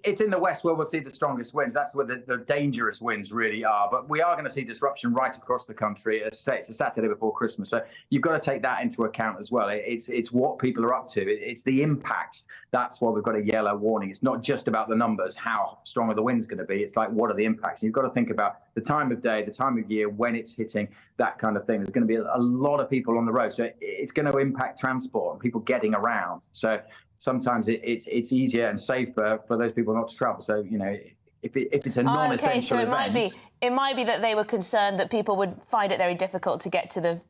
it's in the west where we'll see the strongest winds. That's where the dangerous winds really are. But we are going to see disruption right across the country. As I say, it's a Saturday before Christmas, so you've got to take that into account as well. It's what people are up to. It's the impacts. That's why we've got a yellow warning. It's not just about the numbers, how strong are the winds going to be. It's like, what are the impacts? And you've got to think about the time of day, the time of year, when it's hitting, that kind of thing. There's going to be a lot of people on the road, so it's going to impact transport and people getting around. So sometimes it's easier and safer for those people not to travel. So, you know, if it's a non-essential okay, so event, it might be that they were concerned that people would find it very difficult to get to the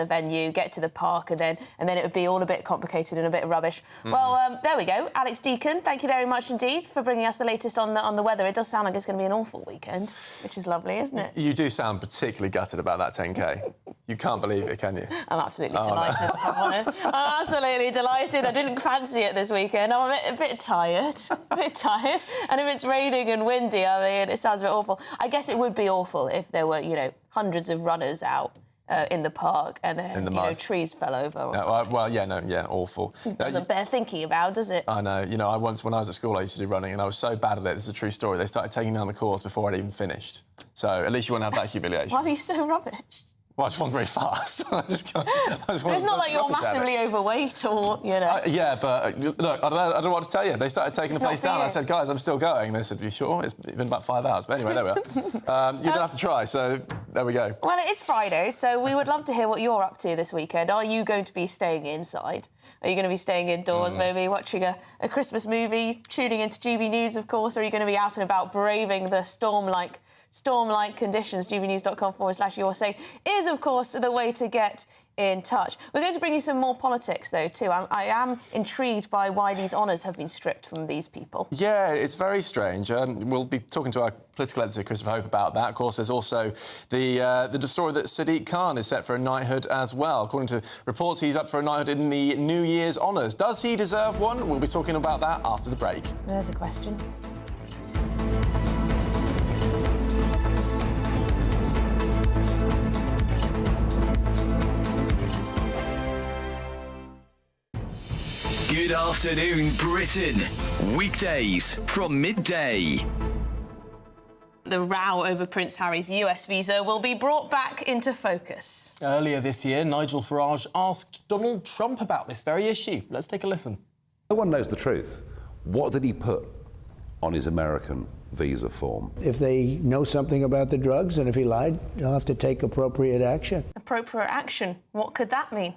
venue, get to the park, and then it would be all a bit complicated and a bit rubbish. Well, there we go. Alex Deacon, thank you very much indeed for bringing us the latest on the weather. It does sound like it's going to be an awful weekend, which is lovely, isn't it? You do sound particularly gutted about that 10K. You can't believe it, can you? I'm absolutely delighted, if I'm honest. I'm absolutely delighted. I didn't fancy it this weekend. I'm a bit tired, and if it's raining and windy, I mean, it sounds a bit awful. I guess it would be awful if there were, you know, hundreds of runners out in the park and then, you know, trees fell over or something. Well, awful. Doesn't bear thinking about, does it? I know. You know, when I was at school, I used to do running, and I was so bad at it. This is a true story. They started taking down the course before I'd even finished. So at least you won't have that humiliation. Why were you so rubbish? Well, I just wasn't very fast. It's not like you're massively overweight or, you know... yeah, but look, I don't know what to tell you. They started taking the place down. I said, guys, I'm still going. And they said, are you sure? It's been about 5 hours. But anyway, there we are. You don't have to try, so there we go. Well, it is Friday, so we would love to hear what you're up to this weekend. Are you going to be staying inside? Are you going to be staying indoors, maybe watching a Christmas movie, tuning into GBNews, of course? Or are you going to be out and about braving the storm-like conditions? gbnews.com/yoursay is, of course, the way to get in touch. We're going to bring you some more politics, though, too. I am intrigued by why these honours have been stripped from these people. Yeah, it's very strange. We'll be talking to our political editor, Christopher Hope, about that. Of course, there's also the story that Sadiq Khan is set for a knighthood as well. According to reports, he's up for a knighthood in the New Year's honours. Does he deserve one? We'll be talking about that after the break. There's a question. Good afternoon, Britain. Weekdays from midday. The row over Prince Harry's US visa will be brought back into focus. Earlier this year, Nigel Farage asked Donald Trump about this very issue. Let's take a listen. No one knows the truth. What did he put on his American visa form? If they know something about the drugs and if he lied, they'll have to take appropriate action. Appropriate action? What could that mean?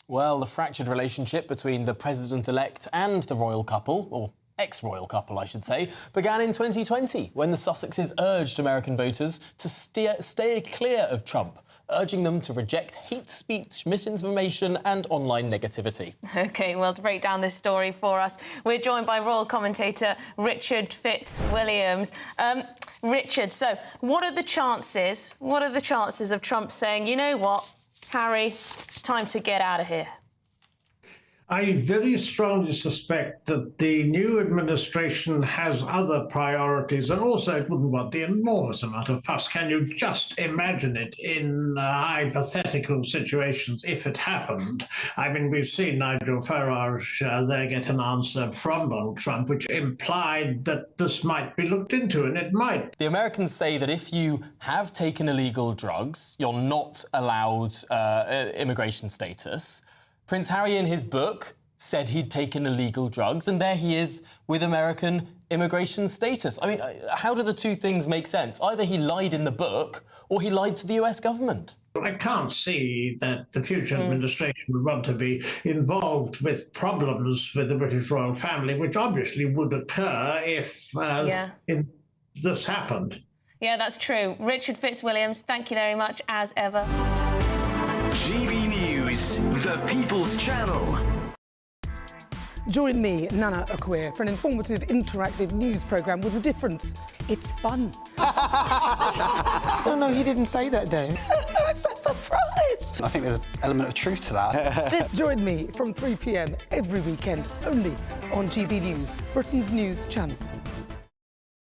Well, the fractured relationship between the president-elect and the royal couple, or ex-royal couple, I should say, began in 2020 when the Sussexes urged American voters to stay clear of Trump, urging them to reject hate speech, misinformation and online negativity. OK, well, to break down this story for us, we're joined by royal commentator Richard Fitzwilliams. Richard, so what are the chances of Trump saying, you know what, Harry, time to get out of here? I very strongly suspect that the new administration has other priorities, and also it wouldn't want the enormous amount of fuss. Can you just imagine it in hypothetical situations if it happened? I mean, we've seen Nigel Farage there get an answer from Donald Trump, which implied that this might be looked into, and it might. The Americans say that if you have taken illegal drugs, you're not allowed immigration status. Prince Harry, in his book, said he'd taken illegal drugs, and there he is with American immigration status. I mean, how do the two things make sense? Either he lied in the book, or he lied to the US government. I can't see that the future administration would want to be involved with problems with the British royal family, which obviously would occur if this happened. Yeah, that's true. Richard Fitzwilliams, thank you very much, as ever. GB News, the People's Channel. Join me, Nana Akwe, for an informative, interactive news programme with a difference. It's fun. No, he didn't say that, Dave. I'm so surprised. I think there's an element of truth to that. Join me from 3 p.m. every weekend, only on GB News, Britain's news channel.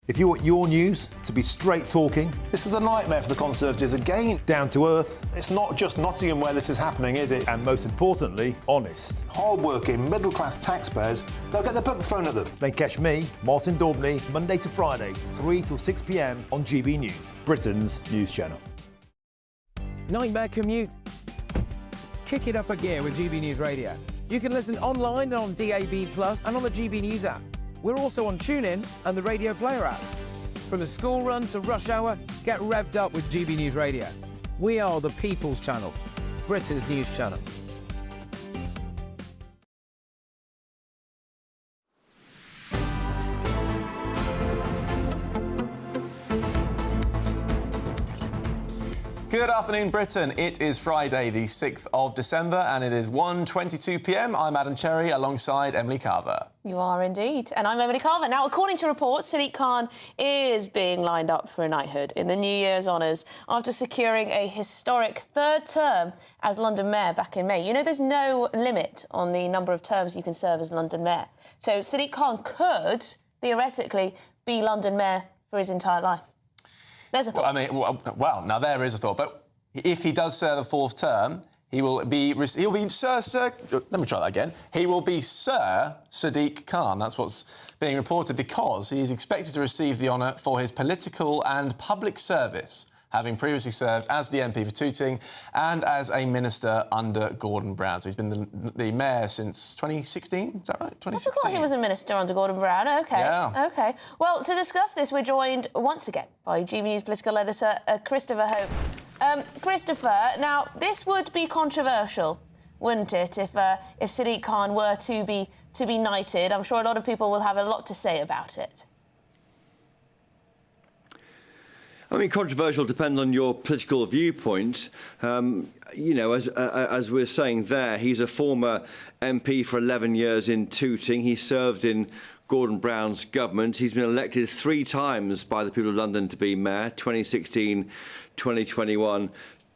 If you want your news to be straight talking... This is a nightmare for the Conservatives again. Down to earth. It's not just Nottingham where this is happening, is it? And most importantly, honest. Hard-working, middle-class taxpayers, they'll get their book thrown at them. Then catch me, Martin Daubney, Monday to Friday, 3 till 6 p.m. on GB News, Britain's news channel. Nightmare commute. Kick it up a gear with GB News Radio. You can listen online and on DAB+ and on the GB News app. We're also on TuneIn and the Radio Player apps. From the school run to rush hour, get revved up with GB News Radio. We are the People's Channel, Britain's news channel. Good afternoon, Britain. It is Friday, the 6th of December, and it is 1:22 p.m. I'm Adam Cherry, alongside Emily Carver. You are indeed. And I'm Emily Carver. Now, according to reports, Sadiq Khan is being lined up for a knighthood in the New Year's honours after securing a historic third term as London Mayor back in May. You know, there's no limit on the number of terms you can serve as London Mayor. So Sadiq Khan could, theoretically, be London Mayor for his entire life. There's a thought. Well, now there is a thought. But if he does serve the fourth term, he will be Sir. Let me try that again. He will be Sir Sadiq Khan. That's what's being reported, because he is expected to receive the honour for his political and public service, having previously served as the MP for Tooting and as a minister under Gordon Brown. So he's been the mayor since 2016, is that right? 2016. I forgot he was a minister under Gordon Brown. OK. Yeah. OK. Well, to discuss this, we're joined once again by GB News political editor Christopher Hope. Christopher, now, this would be controversial, wouldn't it, if Sadiq Khan were to be knighted? I'm sure a lot of people will have a lot to say about it. I mean, controversial depends on your political viewpoint. You know, as we're saying there, he's a former MP for 11 years in Tooting. He served in Gordon Brown's government. He's been elected 3 times by the people of London to be mayor, 2016, 2021,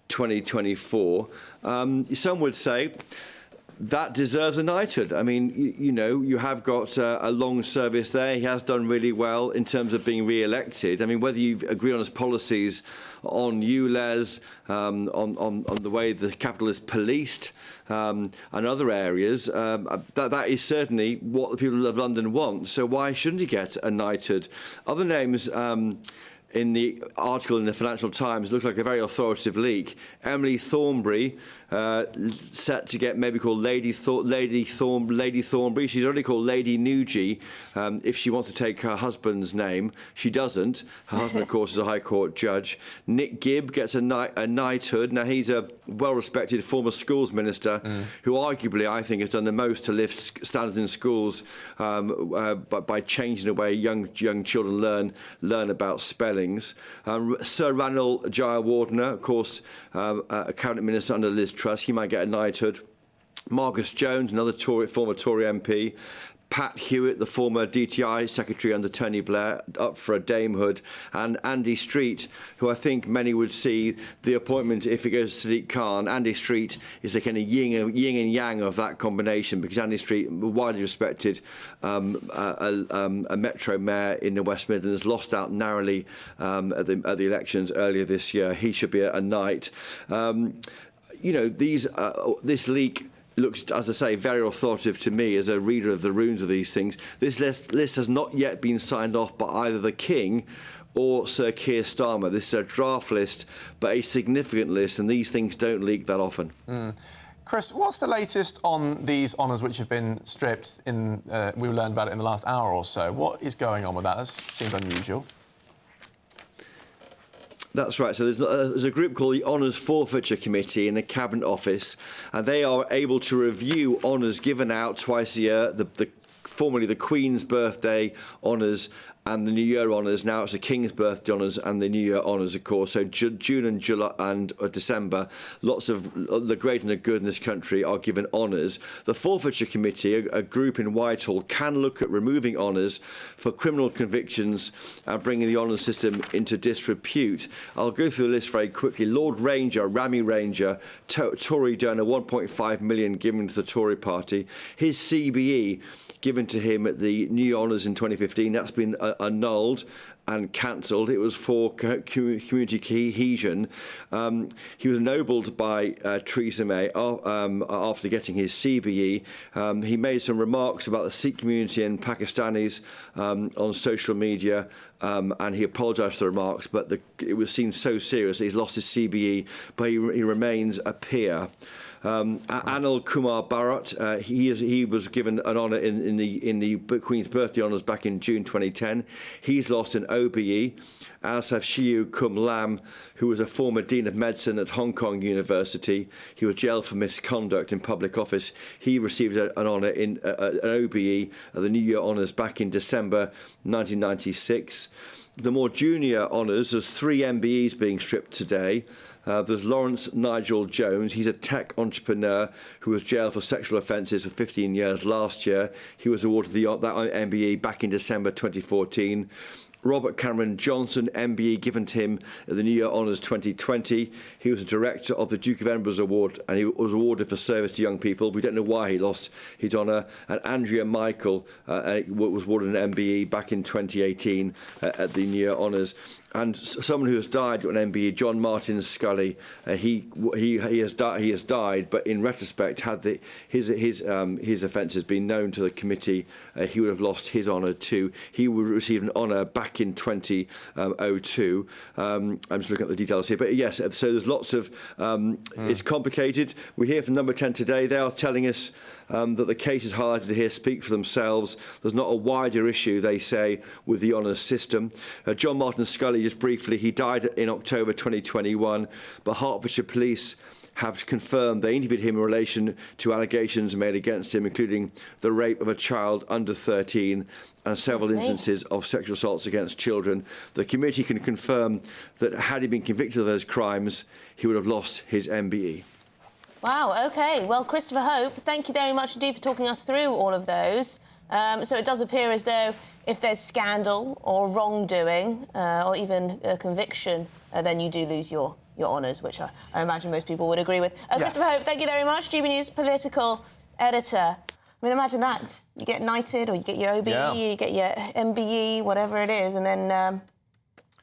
2024. Some would say that deserves a knighthood. I mean, you know, you have got a long service there. He has done really well in terms of being re-elected. I mean, whether you agree on his policies on ULEZ, on the way the capital is policed, and other areas, that is certainly what the people of London want. So why shouldn't he get a knighthood? Other names in the article in the Financial Times looks like a very authoritative leak. Emily Thornberry, set to get maybe called Lady Thornberry. She's already called Lady Nugee. If she wants to take her husband's name, she doesn't. Her husband, of course, is a High Court judge. Nick Gibb gets a knighthood. Now, he's a well-respected former schools minister who arguably, I think, has done the most to lift standards in schools by changing the way young children learn about spellings. Sir Ranil Jayawardena, of course, a cabinet minister under Liz Truss, he might get a knighthood. Marcus Jones, another former Tory MP. Pat Hewitt, the former DTI secretary under Tony Blair, up for a damehood. And Andy Street, who I think many would see the appointment, if it goes to Sadiq Khan. Andy Street is the kind of yin and yang of that combination, because Andy Street, widely respected, a Metro mayor in the West Midlands, lost out narrowly at the elections earlier this year. He should be a knight. You know, this leak looks, as I say, very authoritative to me as a reader of the runes of these things. This list has not yet been signed off by either the King or Sir Keir Starmer. This is a draft list, but a significant list, and these things don't leak that often. Chris, what's the latest on these honours which have been stripped? We learned about it in the last hour or so. What is going on with that? That seems unusual. That's right. So there's a group called the Honours Forfeiture Committee in the Cabinet Office, and they are able to review honours given out twice a year, formerly the Queen's Birthday Honours and the New Year Honours. Now it's the King's Birthday Honours and the New Year Honours, of course. So June and July and December, lots of the great and the good in this country are given honours. The Forfeiture Committee, a group in Whitehall, can look at removing honours for criminal convictions and bringing the honours system into disrepute. I'll go through the list very quickly. Lord Ranger, Rami Ranger, Tory donor, 1.5 million given to the Tory party. His CBE given to him at the New Honours in 2015. That's been annulled and cancelled. It was for community cohesion. He was ennobled by Theresa May after getting his CBE. He made some remarks about the Sikh community and Pakistanis on social media, and he apologised for the remarks, but it was seen so serious that he's lost his CBE, but he remains a peer. Anil Kumar Bharat, he was given an honour in the Queen's Birthday Honours back in June 2010. He's lost an OBE, as have Shiu Kum Lam, who was a former Dean of Medicine at Hong Kong University. He was jailed for misconduct in public office. He received an honour in an OBE at the New Year Honours back in December 1996. The more junior honours, there's 3 MBEs being stripped today. There's Lawrence Nigel Jones. He's a tech entrepreneur who was jailed for sexual offences for 15 years last year. He was awarded that MBE back in December 2014. Robert Cameron Johnson, MBE given to him at the New Year Honours 2020. He was a director of the Duke of Edinburgh's Award, and he was awarded for service to young people. We don't know why he lost his honour. And Andrea Michael was awarded an MBE back in 2018 at the New Year Honours. And someone who has died, got an MBE, John Martin Scully. He has died, but in retrospect, had his offences been known to the committee, he would have lost his honour too. He would receive an honour back in 2002. I'm just looking at the details here, but yes. So there's lots of. It's complicated. We hear from Number 10 today. They are telling us that the cases highlighted here speak for themselves. There's not a wider issue, they say, with the honours system. John Martin Scully, just briefly, he died in October 2021, but Hertfordshire Police have confirmed they interviewed him in relation to allegations made against him, including the rape of a child under 13 and several instances of sexual assaults against children. The committee can confirm that had he been convicted of those crimes, he would have lost his MBE. Wow, OK. Well, Christopher Hope, thank you very much indeed for talking us through all of those. So it does appear as though if there's scandal or wrongdoing or even a conviction, then you do lose your honours, which I imagine most people would agree with. Christopher Hope, thank you very much. GB News political editor. I mean, imagine that. You get knighted or you get your OBE, you get your MBE, whatever it is, and then,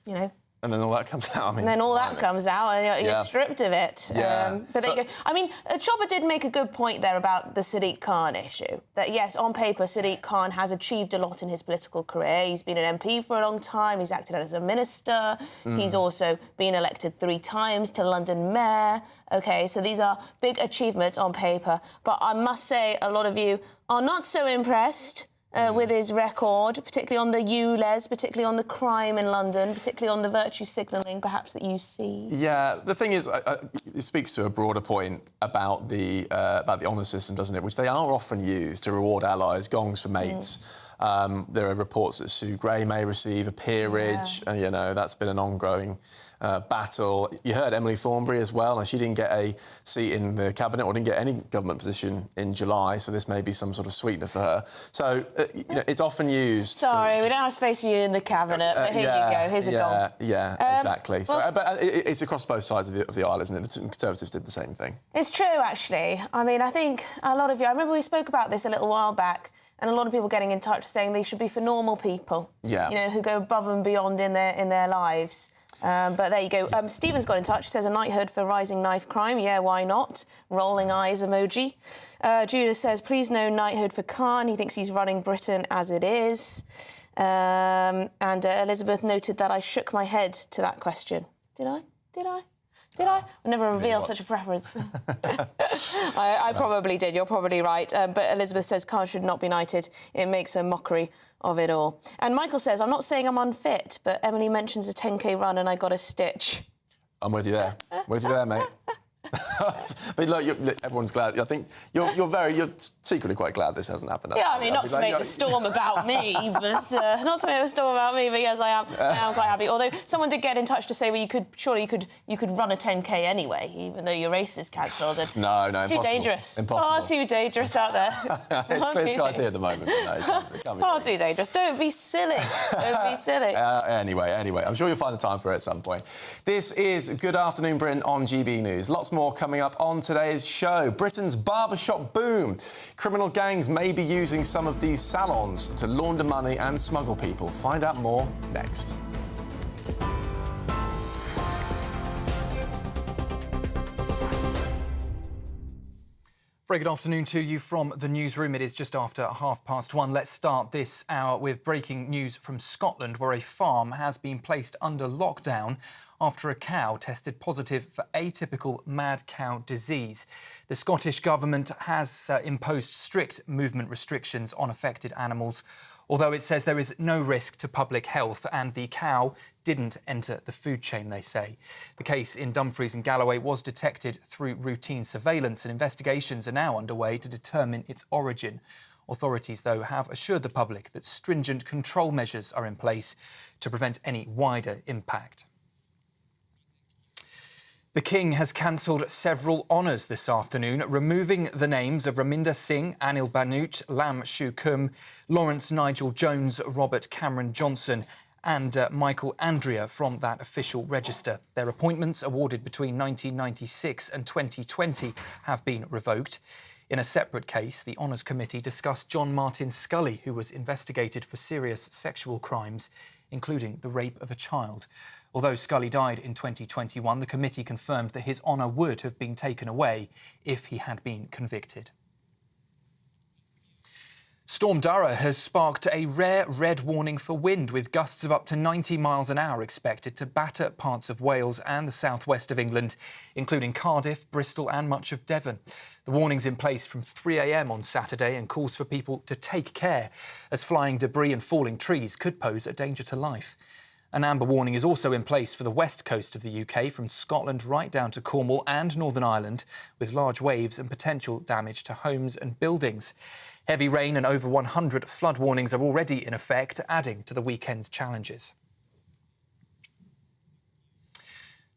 you know... And then all that comes out. I mean, and then all that comes out, and you're stripped of it. But there you go. I mean, Chopper did make a good point there about the Sadiq Khan issue. That, yes, on paper, Sadiq Khan has achieved a lot in his political career. He's been an MP for a long time. He's acted as a minister. He's also been elected 3 times to London mayor. OK, so these are big achievements on paper. But I must say, a lot of you are not so impressed with his record, particularly on the ULEZ, particularly on the crime in London, particularly on the virtue signalling, perhaps, that you see. Yeah, the thing is, it speaks to a broader point about the honour system, doesn't it? Which they are often used to reward allies, gongs for mates. There are reports that Sue Gray may receive a peerage, and, you know, that's been an ongoing battle. You heard Emily Thornberry as well, and she didn't get a seat in the cabinet or didn't get any government position in July, so this may be some sort of sweetener for her. So, you know, it's often used... Sorry, we don't have space for you in the cabinet, but here you go, here's a gong. Yeah, exactly. So, but it's across both sides of the aisle, isn't it? The Conservatives did the same thing. It's true, actually. I mean, I think a lot of you... I remember we spoke about this a little while back, and a lot of people getting in touch saying they should be for normal people, you know, who go above and beyond in their lives. But there you go. Stephen's got in touch. He says a knighthood for rising knife crime. Yeah, why not? Rolling eyes emoji. Judah says, please no knighthood for Khan. He thinks he's running Britain as it is. And Elizabeth noted that I shook my head to that question. Did I? I never reveal such a preference. I probably did. You're probably right. But Elizabeth says Khan should not be knighted. It makes a mockery of it all. And Michael says, I'm not saying I'm unfit, but Emily mentions a 10K run and I got a stitch. I'm with you there. With you there, mate. But look, everyone's glad. I think you're secretly quite glad this hasn't happened. Yeah, I mean, not to make the storm about me, but not to make the storm about me. But yes, I am quite happy. Although someone did get in touch to say, well, you could run a 10K anyway, even though your race is cancelled. No, it's too dangerous. Impossible. Far too dangerous out there. It's clear skies here at the moment. No, it can't be far too dangerous. Don't be silly. Don't be silly. Anyway, I'm sure you'll find the time for it at some point. This is Good Afternoon Britain on GB News. Lots more more coming up on today's show. Britain's barbershop boom. Criminal gangs may be using some of these salons to launder money and smuggle people. Find out more next. Very good afternoon to you from the newsroom. It is just after 1:30. Let's start this hour with breaking news from Scotland, where a farm has been placed under lockdown after a cow tested positive for atypical mad cow disease. The Scottish Government has imposed strict movement restrictions on affected animals, although it says there is no risk to public health and the cow didn't enter the food chain, they say. The case in Dumfries and Galloway was detected through routine surveillance, and investigations are now underway to determine its origin. Authorities, though, have assured the public that stringent control measures are in place to prevent any wider impact. The King has cancelled several honours this afternoon, removing the names of Raminder Singh, Anil Banut, Lam Shu Kum, Lawrence Nigel Jones, Robert Cameron Johnson and Michael Andrea from that official register. Their appointments, awarded between 1996 and 2020, have been revoked. In a separate case, the Honours Committee discussed John Martin Scully, who was investigated for serious sexual crimes, including the rape of a child. Although Scully died in 2021, the committee confirmed that his honour would have been taken away if he had been convicted. Storm Dara has sparked a rare red warning for wind, with gusts of up to 90 miles an hour expected to batter parts of Wales and the southwest of England, including Cardiff, Bristol and much of Devon. The warning's in place from 3 a.m. on Saturday and calls for people to take care, as flying debris and falling trees could pose a danger to life. An amber warning is also in place for the west coast of the UK, from Scotland right down to Cornwall and Northern Ireland, with large waves and potential damage to homes and buildings. Heavy rain and over 100 flood warnings are already in effect, adding to the weekend's challenges.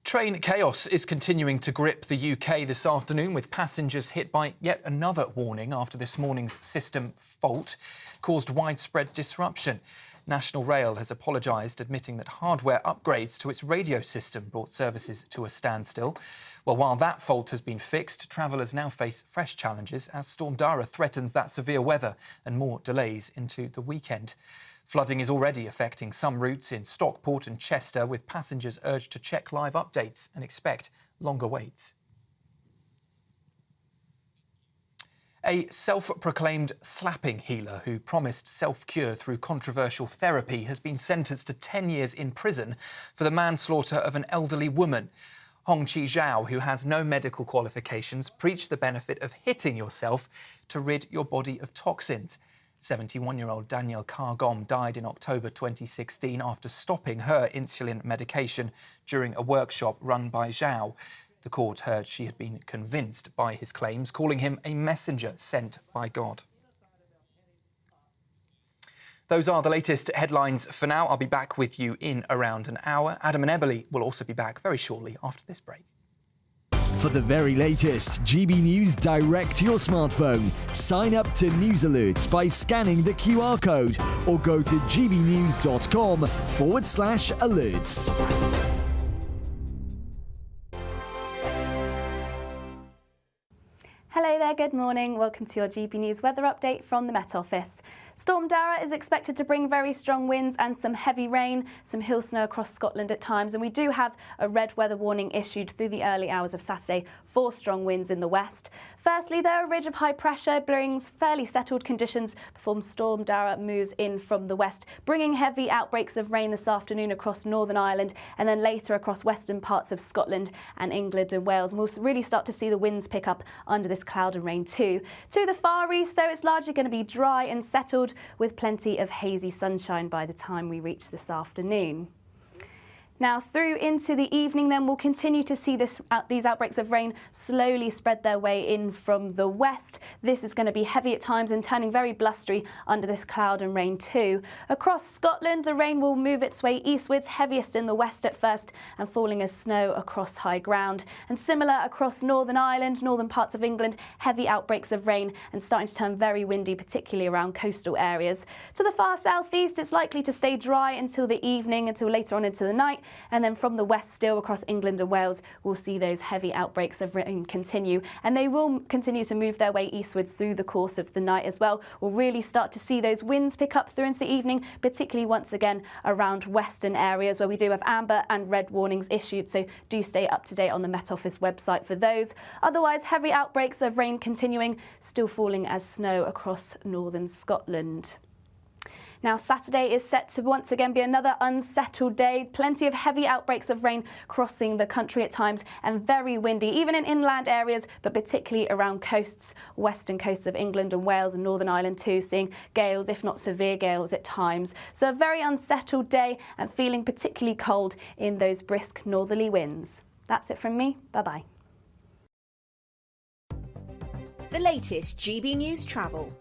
Train chaos is continuing to grip the UK this afternoon, with passengers hit by yet another warning after this morning's system fault caused widespread disruption. National Rail has apologised, admitting that hardware upgrades to its radio system brought services to a standstill. Well, while that fault has been fixed, travellers now face fresh challenges as Storm Dara threatens that severe weather and more delays into the weekend. Flooding is already affecting some routes in Stockport and Chester, with passengers urged to check live updates and expect longer waits. A self-proclaimed slapping healer who promised self-cure through controversial therapy has been sentenced to 10 years in prison for the manslaughter of an elderly woman. Hong Chi Zhao, who has no medical qualifications, preached the benefit of hitting yourself to rid your body of toxins. 71-year-old Danielle Cargom died in October 2016 after stopping her insulin medication during a workshop run by Zhao. The court heard she had been convinced by his claims, calling him a messenger sent by God. Those are the latest headlines for now. I'll be back with you in around an hour. Adam and Emily will also be back very shortly after this break. For the very latest GB News direct to your smartphone, sign up to News Alerts by scanning the QR code or go to gbnews.com/alerts. Hello there, good morning. Welcome to your GB News weather update from the Met Office. Storm Dara is expected to bring very strong winds and some heavy rain, some hill snow across Scotland at times, and we do have a red weather warning issued through the early hours of Saturday for strong winds in the west. Firstly, though, a ridge of high pressure brings fairly settled conditions before Storm Dara moves in from the west, bringing heavy outbreaks of rain this afternoon across Northern Ireland and then later across western parts of Scotland and England and Wales. And we'll really start to see the winds pick up under this cloud and rain too. To the far east, though, it's largely going to be dry and settled, with plenty of hazy sunshine by the time we reach this afternoon. Now, through into the evening, then, we'll continue to see these outbreaks of rain slowly spread their way in from the west. This is going to be heavy at times and turning very blustery under this cloud and rain too. Across Scotland, the rain will move its way eastwards, heaviest in the west at first and falling as snow across high ground. And similar across Northern Ireland, northern parts of England, heavy outbreaks of rain and starting to turn very windy, particularly around coastal areas. To the far southeast, it's likely to stay dry until the evening, until later on into the night, And then from the west still across England and Wales, we'll see those heavy outbreaks of rain continue. And they will continue to move their way eastwards through the course of the night as well. We'll really start to see those winds pick up through into the evening, particularly once again around western areas where we do have amber and red warnings issued. So do stay up to date on the Met Office website for those. Otherwise, heavy outbreaks of rain continuing, still falling as snow across northern Scotland. Now, Saturday is set to once again be another unsettled day. Plenty of heavy outbreaks of rain crossing the country at times and very windy, even in inland areas, but particularly around coasts, western coasts of England and Wales and Northern Ireland too, seeing gales, if not severe gales at times. So a very unsettled day and feeling particularly cold in those brisk northerly winds. That's it from me. Bye-bye. The latest GB News travel.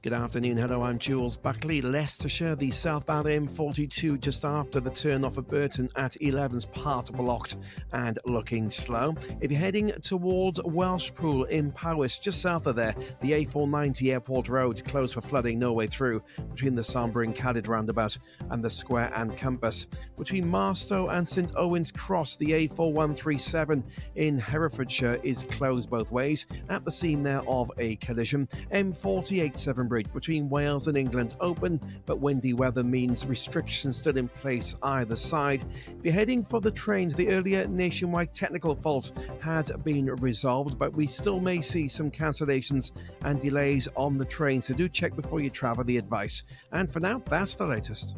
Good afternoon, hello, I'm Jules Buckley. Leicestershire, the southbound M42 just after the turn off of Burton at 11's part blocked and looking slow. If you're heading towards Welshpool in Powys, just south of there, the A490 Airport Road closed for flooding, no way through between the Sambre and Cadid roundabout and the Square and Campus. Between Marstow and St Owen's Cross, the A4137 in Herefordshire is closed both ways at the scene there of a collision. M48 Bridge between Wales and England open, but windy weather means restrictions still in place either side. If you're heading for the trains, the earlier nationwide technical fault has been resolved, but we still may see some cancellations and delays on the train, so do check before you travel, the advice. And for now, that's the latest.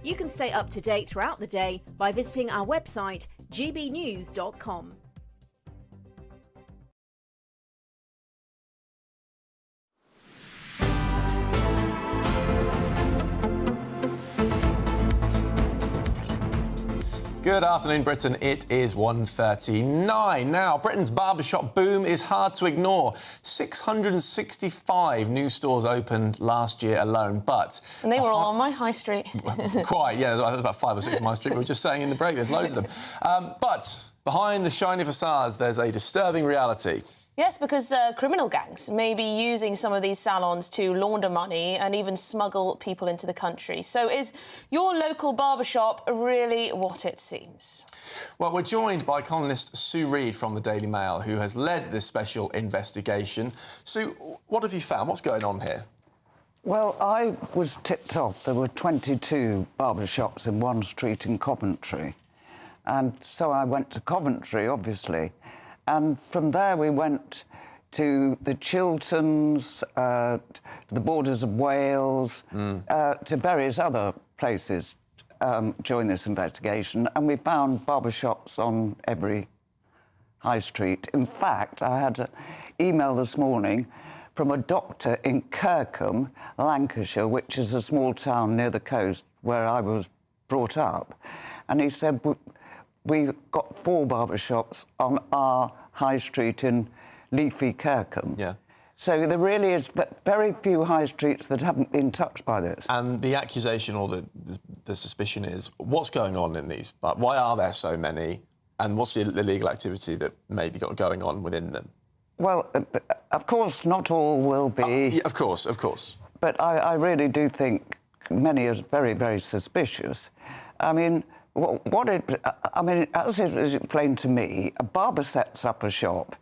You can stay up to date throughout the day by visiting our website, gbnews.com. Good afternoon, Britain. It is 1:39. Now, Britain's barbershop boom is hard to ignore. 665 new stores opened last year alone, but... And they were all on my high street. Quite, yeah. There's about 5 or 6 on my street. We were just saying in the break, there's loads of them. But behind the shiny facades, there's a disturbing reality. Yes, because criminal gangs may be using some of these salons to launder money and even smuggle people into the country. So is your local barbershop really what it seems? Well, we're joined by columnist Sue Reed from the Daily Mail, who has led this special investigation. Sue, what have you found? What's going on here? Well, I was tipped off. There were 22 barbershops in one street in Coventry. And so I went to Coventry, obviously. And from there we went to the Chilterns, to the borders of Wales, to various other places during this investigation. And we found barbershops on every high street. In fact, I had an email this morning from a doctor in Kirkham, Lancashire, which is a small town near the coast where I was brought up. And he said, we've got 4 barbershops on our high street in leafy Kirkham. Yeah. So there really is very few high streets that haven't been touched by this. And the accusation or the suspicion is, what's going on in these? But why are there so many? And what's the illegal activity that maybe got going on within them? Well, of course, not all will be. Yeah, of course, of course. But I really do think many are very, very suspicious. I mean, as it was explained to me, a barber sets up a shop.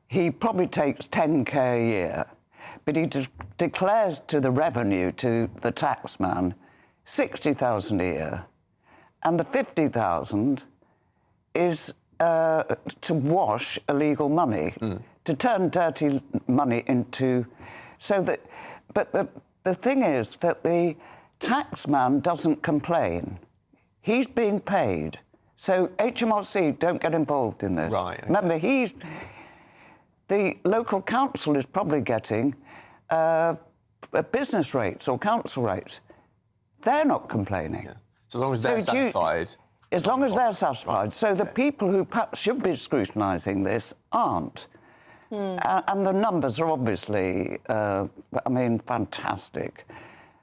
He probably takes 10k a year, but he declares to the revenue, to the taxman, 60,000 a year, and the 50,000 is to wash illegal money, to turn dirty money into. So that, but the thing is that the taxman doesn't complain. He's being paid. So HMRC don't get involved in this. Right. Okay. Remember, the local council is probably getting business rates or council rates. They're not complaining. Yeah. So as long as they're satisfied. As long as they're satisfied. Right. So the people who perhaps should be scrutinising this aren't. And the numbers are obviously, fantastic.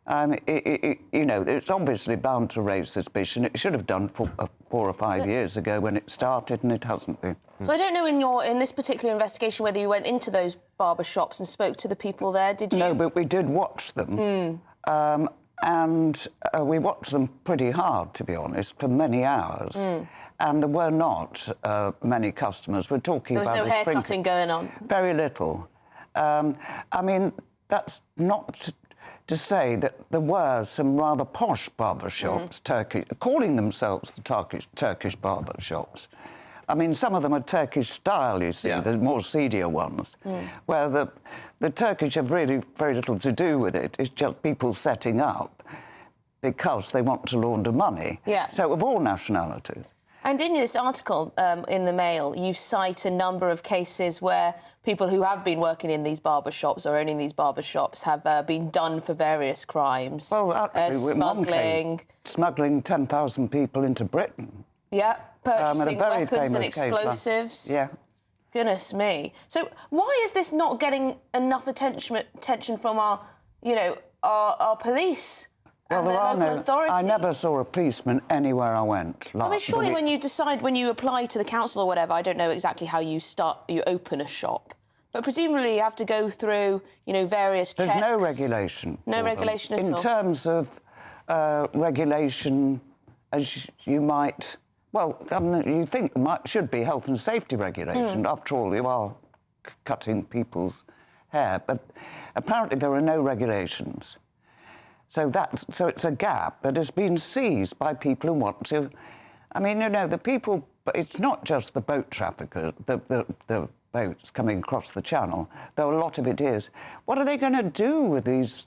You know, it's obviously bound to raise suspicion. It should have done 4 or 5 years ago when it started, and it hasn't been. So I don't know in this particular investigation whether you went into those barber shops and spoke to the people there, did you? No, but we did watch them. and we watched them pretty hard, to be honest, for many hours. And there were not many customers. We're talking about... There was no haircutting going on? Very little. I mean, that's not to say that there were some rather posh barber shops, calling themselves the Turkish barber shops. I mean, some of them are Turkish style, you see, the more seedier ones, where the Turkish have really very little to do with it. It's just people setting up because they want to launder money. Yeah. So of all nationalities. And in this article in the Mail, you cite a number of cases where people who have been working in these barber shops or owning these barber shops have been done for various crimes. Well, actually, smuggling. Smuggling 10,000 people into Britain. Yeah, purchasing weapons and explosives. Yeah. Goodness me. So why is this not getting enough attention from our, you know, our police? Well, there are no... I never saw a policeman anywhere I went. I mean, surely when you apply to the council or whatever, I don't know exactly how you open a shop, but presumably you have to go through, you know, various checks. There's no regulation. No regulation at all. In terms of regulation, as you might... Well, I mean, you think there should be health and safety regulation. After all, you are cutting people's hair, but apparently there are no regulations. So it's a gap that has been seized by people who want to... I mean, you know, the people... But it's not just the boat traffickers, the boats coming across the channel, though a lot of it is. What are they going to do with these,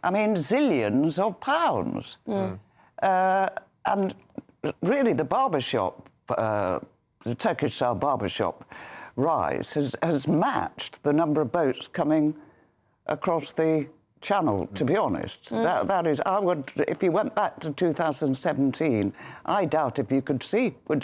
I mean, zillions of pounds? And really, the barbershop, the Turkish-style barbershop rise has matched the number of boats coming across the channel, to be honest. That is, I would, if you went back to 2017, I doubt if you would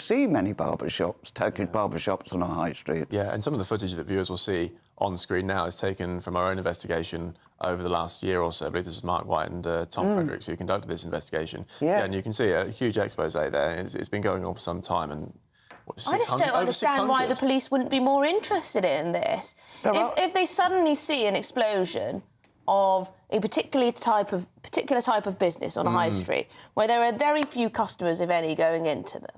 see many barbershops, Turkish barbershops on a high street. Yeah, and some of the footage that viewers will see on screen now is taken from our own investigation over the last year or so. I believe this is Mark White and Tom Fredericks who conducted this investigation. Yeah, and you can see a huge expose there. It's been going on for some time, and I just don't understand why the police wouldn't be more interested in this. If they suddenly see an explosion of a particular type of business on a high street where there are very few customers, if any, going into them,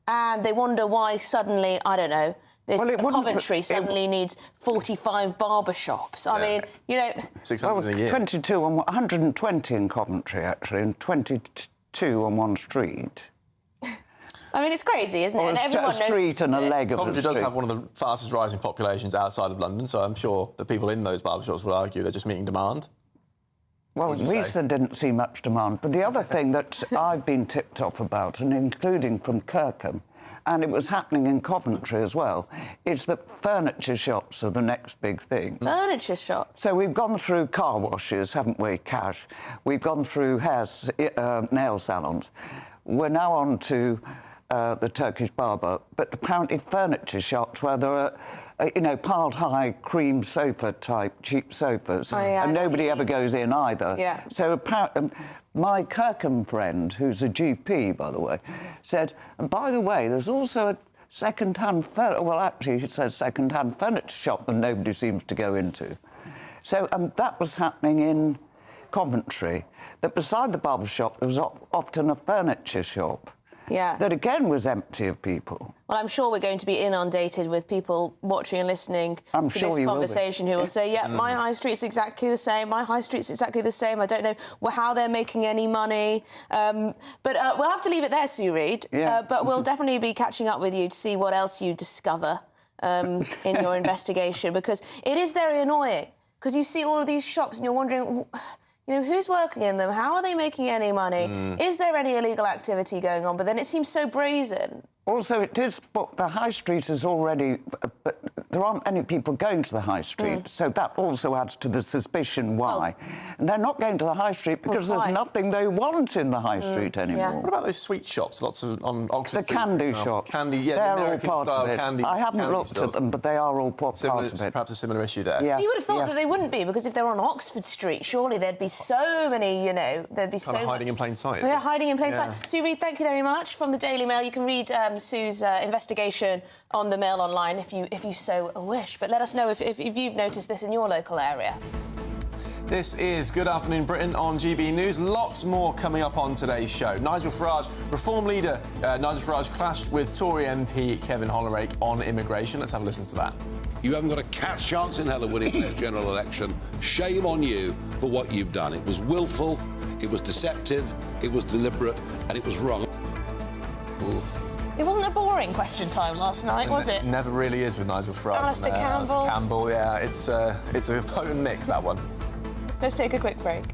and they wonder why suddenly, I don't know, Coventry suddenly needs 45 barber shops. I mean, you know... 600 a year. 120 in Coventry, actually, and 22 on one street. I mean, it's crazy, isn't it? Or a street and a leg of Coventry the street. does have one of the fastest rising populations outside of London, so I'm sure the people in those barbershops will argue they're just meeting demand. Well, Lisa didn't see much demand. But the other thing that I've been tipped off about, and including from Kirkham, and it was happening in Coventry as well, is that furniture shops are the next big thing. Furniture shops? So we've gone through car washes, haven't we, cash? We've gone through nail salons. We're now on to the Turkish barber, but apparently furniture shops where there are, you know, piled high cream sofa type cheap sofas, and nobody ever goes in either. Yeah. So apparently, my Kirkham friend, who's a GP, by the way, said, and by the way, there's also a second-hand well, actually, he says second-hand furniture shop that nobody seems to go into. So, and that was happening in Coventry, that beside the barber shop, there was often a furniture shop. Yeah. That again was empty of people. Well, I'm sure we're going to be inundated with people watching and listening to this conversation who will say, yeah, my high street's exactly the same, my high street's exactly the same, I don't know how they're making any money. But we'll have to leave it there, Sue Reed. Yeah. But we'll definitely be catching up with you to see what else you discover in your investigation, because it is very annoying, because you see all of these shops and you're wondering... You know, who's working in them? How are they making any money? Is there any illegal activity going on? But then it seems so brazen. Also, it is, but the high street is already... there aren't any people going to the high street, so that also adds to the suspicion why. And they're not going to the high street because there's nothing they want in the high street anymore. Yeah. What about those sweet shops? Lots of on Oxford Street. The candy shops. Candy, yeah, they're the American all part style of it. candy. I haven't looked at them, but they are all part of it. Perhaps a similar issue there. Yeah. You would have thought that they wouldn't be, because if they're on Oxford Street, surely there'd be so many, you know, there'd be kind of hiding in plain sight. Yeah, hiding in plain sight. Sue Reed, thank you very much. From the Daily Mail, you can read Sue's investigation on the Mail Online if you so wish. But let us know if you've noticed this in your local area. This is Good Afternoon Britain on GB News. Lots more coming up on today's show. Nigel Farage, Reform leader Nigel Farage clashed with Tory MP Kevin Hollerake on immigration. Let's have a listen to that. You haven't got a cat's chance in hell of winning the general election. Shame on you for what you've done. It was willful, it was deceptive, it was deliberate, and it was wrong. Ooh. It wasn't a boring question time last night, was it? Never really is with Nigel Farage. Alistair Campbell. Alistair Campbell, yeah. It's a potent mix, that one. Let's take a quick break.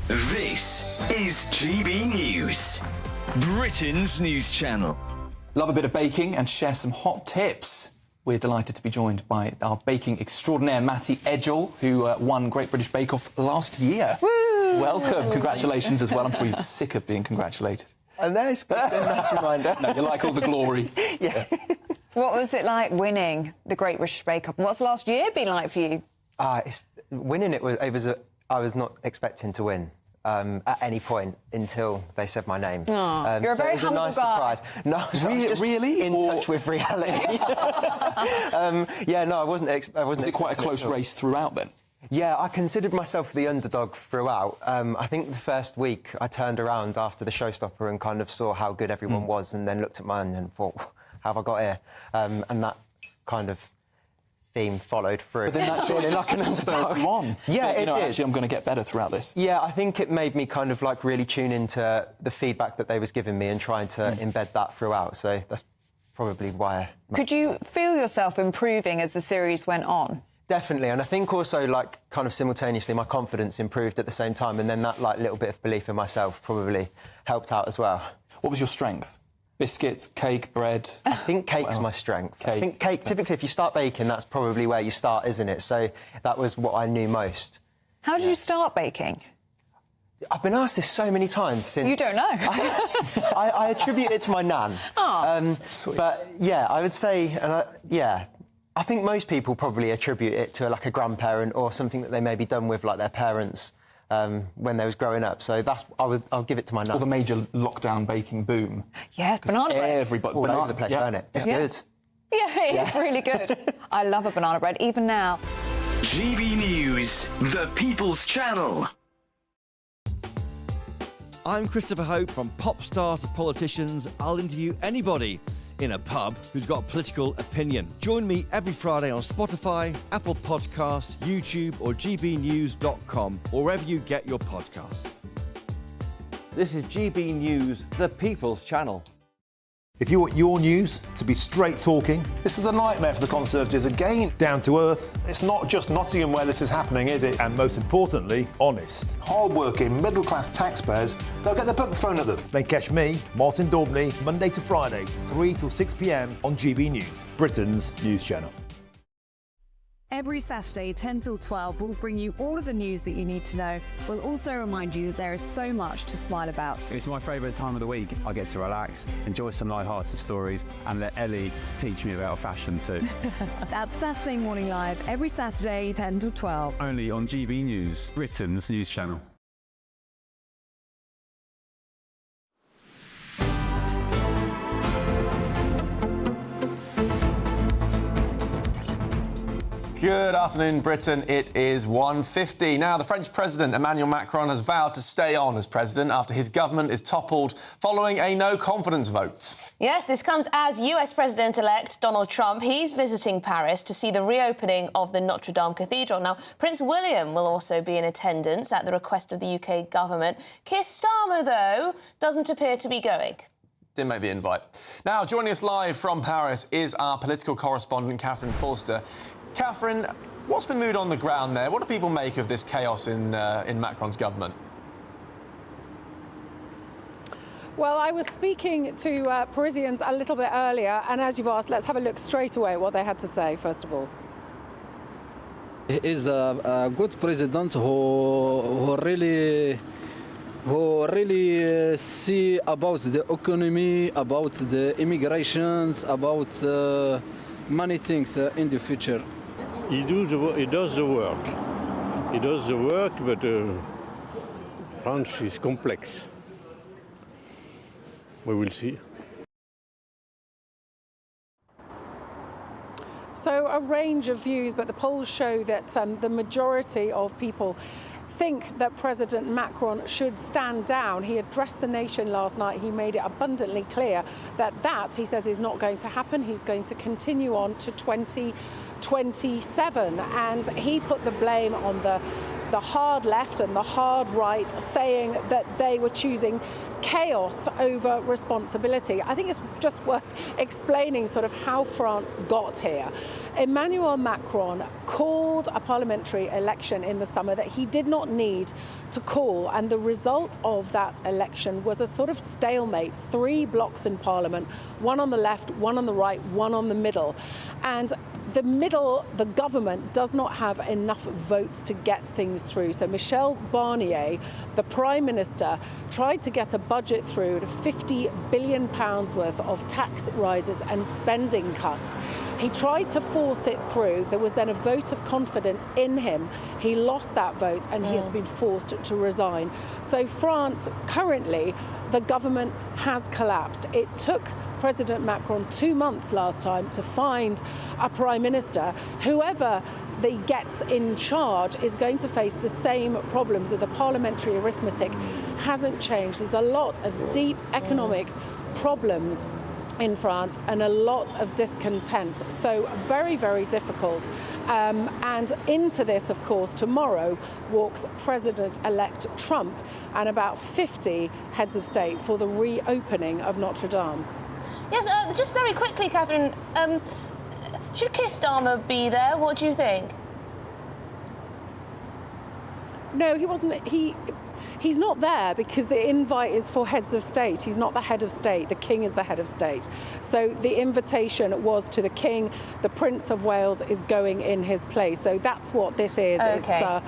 This is GB News, Britain's news channel. Love a bit of baking and share some hot tips. We're delighted to be joined by our baking extraordinaire, Matty Edgell, who won Great British Bake Off last year. Woo! Welcome. Congratulations as well. I'm sure you're sick of being congratulated. And there's that reminder. No, you like all the glory. Yeah. What was it like winning the Great British Bake Off? What's last year been like for you? Winning it I was not expecting to win at any point until they said my name. You're a very humble nice guy. Surprise. No, I was just really in touch with reality. I wasn't. Was it quite a close race throughout then? Yeah, I considered myself the underdog throughout. I think the first week I turned around after the showstopper and kind of saw how good everyone was, and then looked at mine and thought, how have I got here? And that kind of theme followed through. But then that surely like an underdog. On. Yeah, but, it did. Actually, I'm going to get better throughout this. Yeah, I think it made me kind of like really tune into the feedback that they was giving me and trying to embed that throughout. So that's probably why. Could you feel yourself improving as the series went on? Definitely, and I think also, like, kind of simultaneously, my confidence improved at the same time, and then that, like, little bit of belief in myself probably helped out as well. What was your strength? Biscuits, cake, bread? I think cake's my strength. Cake. I think cake, typically, if you start baking, that's probably where you start, isn't it? So that was what I knew most. How did you start baking? I've been asked this so many times since... You don't know. I attribute it to my nan. Sweet. But, yeah, I would say... I think most people probably attribute it to like a grandparent or something that they maybe done with like their parents when they was growing up. So that's I'll give it to my nan. Or the major lockdown baking boom. Yeah, banana bread. Everybody all over the place, isn't it? It's good. Yeah, it is really good. I love a banana bread, even now. GB News, the People's Channel. I'm Christopher Hope. From pop stars to politicians, I'll interview anybody in a pub who's got a political opinion. Join me every Friday on Spotify, Apple Podcasts, YouTube or gbnews.com, or wherever you get your podcasts. This is GB News, the People's Channel. If you want your news to be straight talking... This is the nightmare for the Conservatives again. Down to earth. It's not just Nottingham where this is happening, is it? And most importantly, honest. Hard-working, middle-class taxpayers, they'll get their book thrown at them. Then catch me, Martin Daubney, Monday to Friday, 3 till 6 p.m. on GB News, Britain's news channel. Every Saturday, 10 till 12, we'll bring you all of the news that you need to know. We'll also remind you that there is so much to smile about. It's my favourite time of the week. I get to relax, enjoy some light-hearted stories, and let Ellie teach me about fashion too. That's Saturday Morning Live, every Saturday, 10 till 12. Only on GB News, Britain's news channel. Good afternoon, Britain. It is 1:50. Now, the French President Emmanuel Macron has vowed to stay on as president after his government is toppled following a no-confidence vote. Yes, this comes as US President-elect Donald Trump. He's visiting Paris to see the reopening of the Notre Dame Cathedral. Now, Prince William will also be in attendance at the request of the UK government. Keir Starmer, though, doesn't appear to be going. Didn't make the invite. Now, joining us live from Paris is our political correspondent, Catherine Forster. Catherine, what's the mood on the ground there? What do people make of this chaos in Macron's government? Well, I was speaking to Parisians a little bit earlier, and as you've asked, let's have a look straight away at what they had to say, first of all. He is a good president who really see about the economy, about the immigrations, about many things in the future. He does the work. He does the work, but France is complex. We will see. So a range of views, but the polls show that the majority of people think that President Macron should stand down. He addressed the nation last night. He made it abundantly clear that, he says, is not going to happen. He's going to continue on to 2027. And he put the blame on the hard left and the hard right, saying that they were choosing chaos over responsibility. I think it's just worth explaining sort of how France got here. Emmanuel Macron called a parliamentary election in the summer that he did not need to call, and the result of that election was a sort of stalemate, 3 blocks in parliament, one on the left, one on the right, one on the middle. And the middle, the government, does not have enough votes to get things through. So Michel Barnier, the Prime Minister, tried to get a budget through to £50 billion worth of tax rises and spending cuts. He tried to force it through. There was then a vote of confidence in him. He lost that vote and he has been forced to resign. So France, currently, the government has collapsed. It took President Macron 2 months last time to find a prime minister. Whoever they gets in charge is going to face the same problems. So the parliamentary arithmetic hasn't changed. There's a lot of deep economic problems in France and a lot of discontent. So very, very difficult. And into this, of course, tomorrow walks President-elect Trump and about 50 heads of state for the reopening of Notre Dame. Yes, just very quickly, Catherine, should Keir Starmer be there? What do you think? No, he wasn't. He's not there because the invite is for heads of state. He's not the head of state. The king is the head of state. So the invitation was to the king. The Prince of Wales is going in his place. So that's what this is. Okay.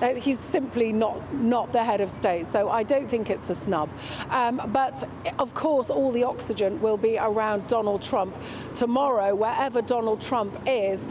It's, he's simply not the head of state. So I don't think it's a snub. But of course, all the oxygen will be around Donald Trump tomorrow. Wherever Donald Trump is,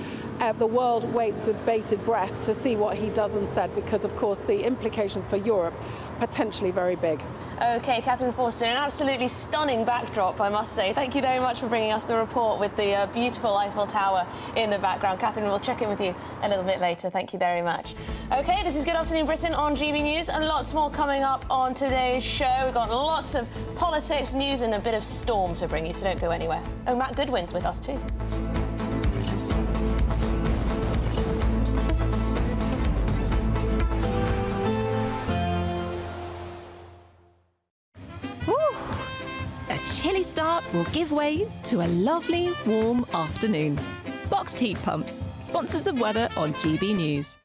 the world waits with bated breath to see what he does and said, because of course the implications for Europe potentially very big. OK, Catherine Forster, an absolutely stunning backdrop, I must say. Thank you very much for bringing us the report with the beautiful Eiffel Tower in the background. Catherine, we'll check in with you a little bit later. Thank you very much. OK, this is Good Afternoon Britain on GB News, and lots more coming up on today's show. We've got lots of politics, news and a bit of storm to bring you, so don't go anywhere. Oh, Matt Goodwin's with us too. Chilly start will give way to a lovely, warm afternoon. Boxed heat pumps, sponsors of weather on GB News.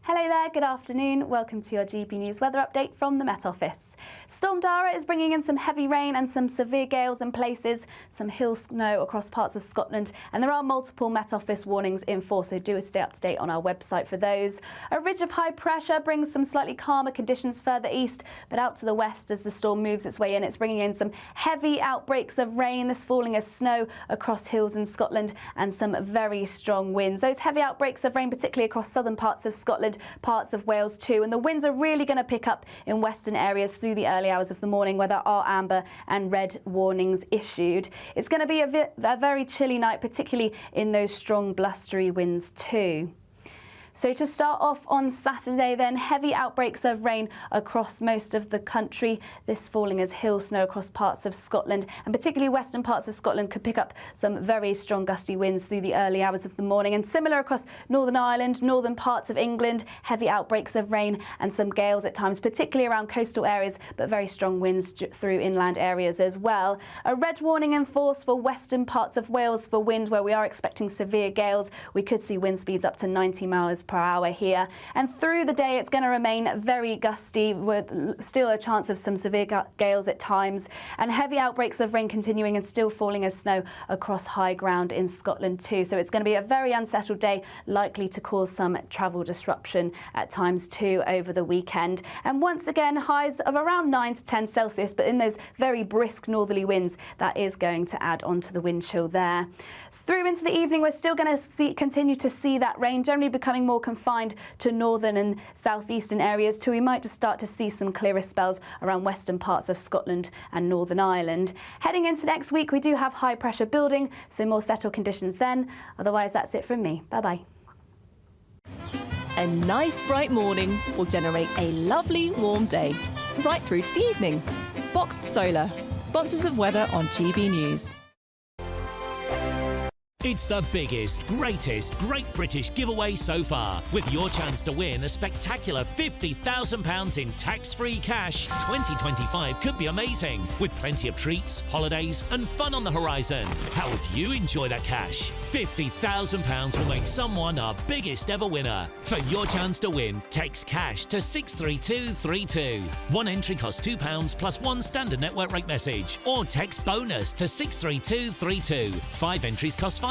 Hello there, good afternoon. Welcome to your GB News weather update from the Met Office. Storm Dara is bringing in some heavy rain and some severe gales in places, some hill snow across parts of Scotland, and there are multiple Met Office warnings in force, so do stay up to date on our website for those. A ridge of high pressure brings some slightly calmer conditions further east, but out to the west as the storm moves its way in. It's bringing in some heavy outbreaks of rain, this falling as snow across hills in Scotland, and some very strong winds. Those heavy outbreaks of rain, particularly across southern parts of Scotland, parts of Wales too, and the winds are really going to pick up in western areas through the early hours of the morning where there are amber and red warnings issued. It's going to be a very chilly night, particularly in those strong blustery winds too. So to start off on Saturday then, heavy outbreaks of rain across most of the country. This falling as hill snow across parts of Scotland, and particularly western parts of Scotland could pick up some very strong gusty winds through the early hours of the morning, and similar across Northern Ireland, northern parts of England, heavy outbreaks of rain and some gales at times, particularly around coastal areas, but very strong winds through inland areas as well. A red warning in force for western parts of Wales for wind, where we are expecting severe gales. We could see wind speeds up to 90 miles per hour here, and through the day it's going to remain very gusty with still a chance of some severe gales at times, and heavy outbreaks of rain continuing and still falling as snow across high ground in Scotland too. So it's going to be a very unsettled day, likely to cause some travel disruption at times too over the weekend. And once again, highs of around 9 to 10 Celsius, but in those very brisk northerly winds, that is going to add on to the wind chill there. Through into the evening, we're still going to continue to see that rain, generally becoming more confined to northern and southeastern areas too. We might just start to see some clearer spells around western parts of Scotland and Northern Ireland. Heading into next week, we do have high pressure building, so more settled conditions then. Otherwise, that's it from me. Bye-bye. A nice bright morning will generate a lovely warm day, right through to the evening. Boxed Solar, sponsors of weather on GB News. It's the biggest, greatest Great British giveaway so far, with your chance to win a spectacular £50,000 in tax-free cash. 2025 could be amazing, with plenty of treats, holidays and fun on the horizon. How would you enjoy that cash? £50,000 will make someone our biggest ever winner. For your chance to win, text cash to 63232. One entry costs £2 plus one standard network rate message, or text bonus to 63232. 5 entries cost £5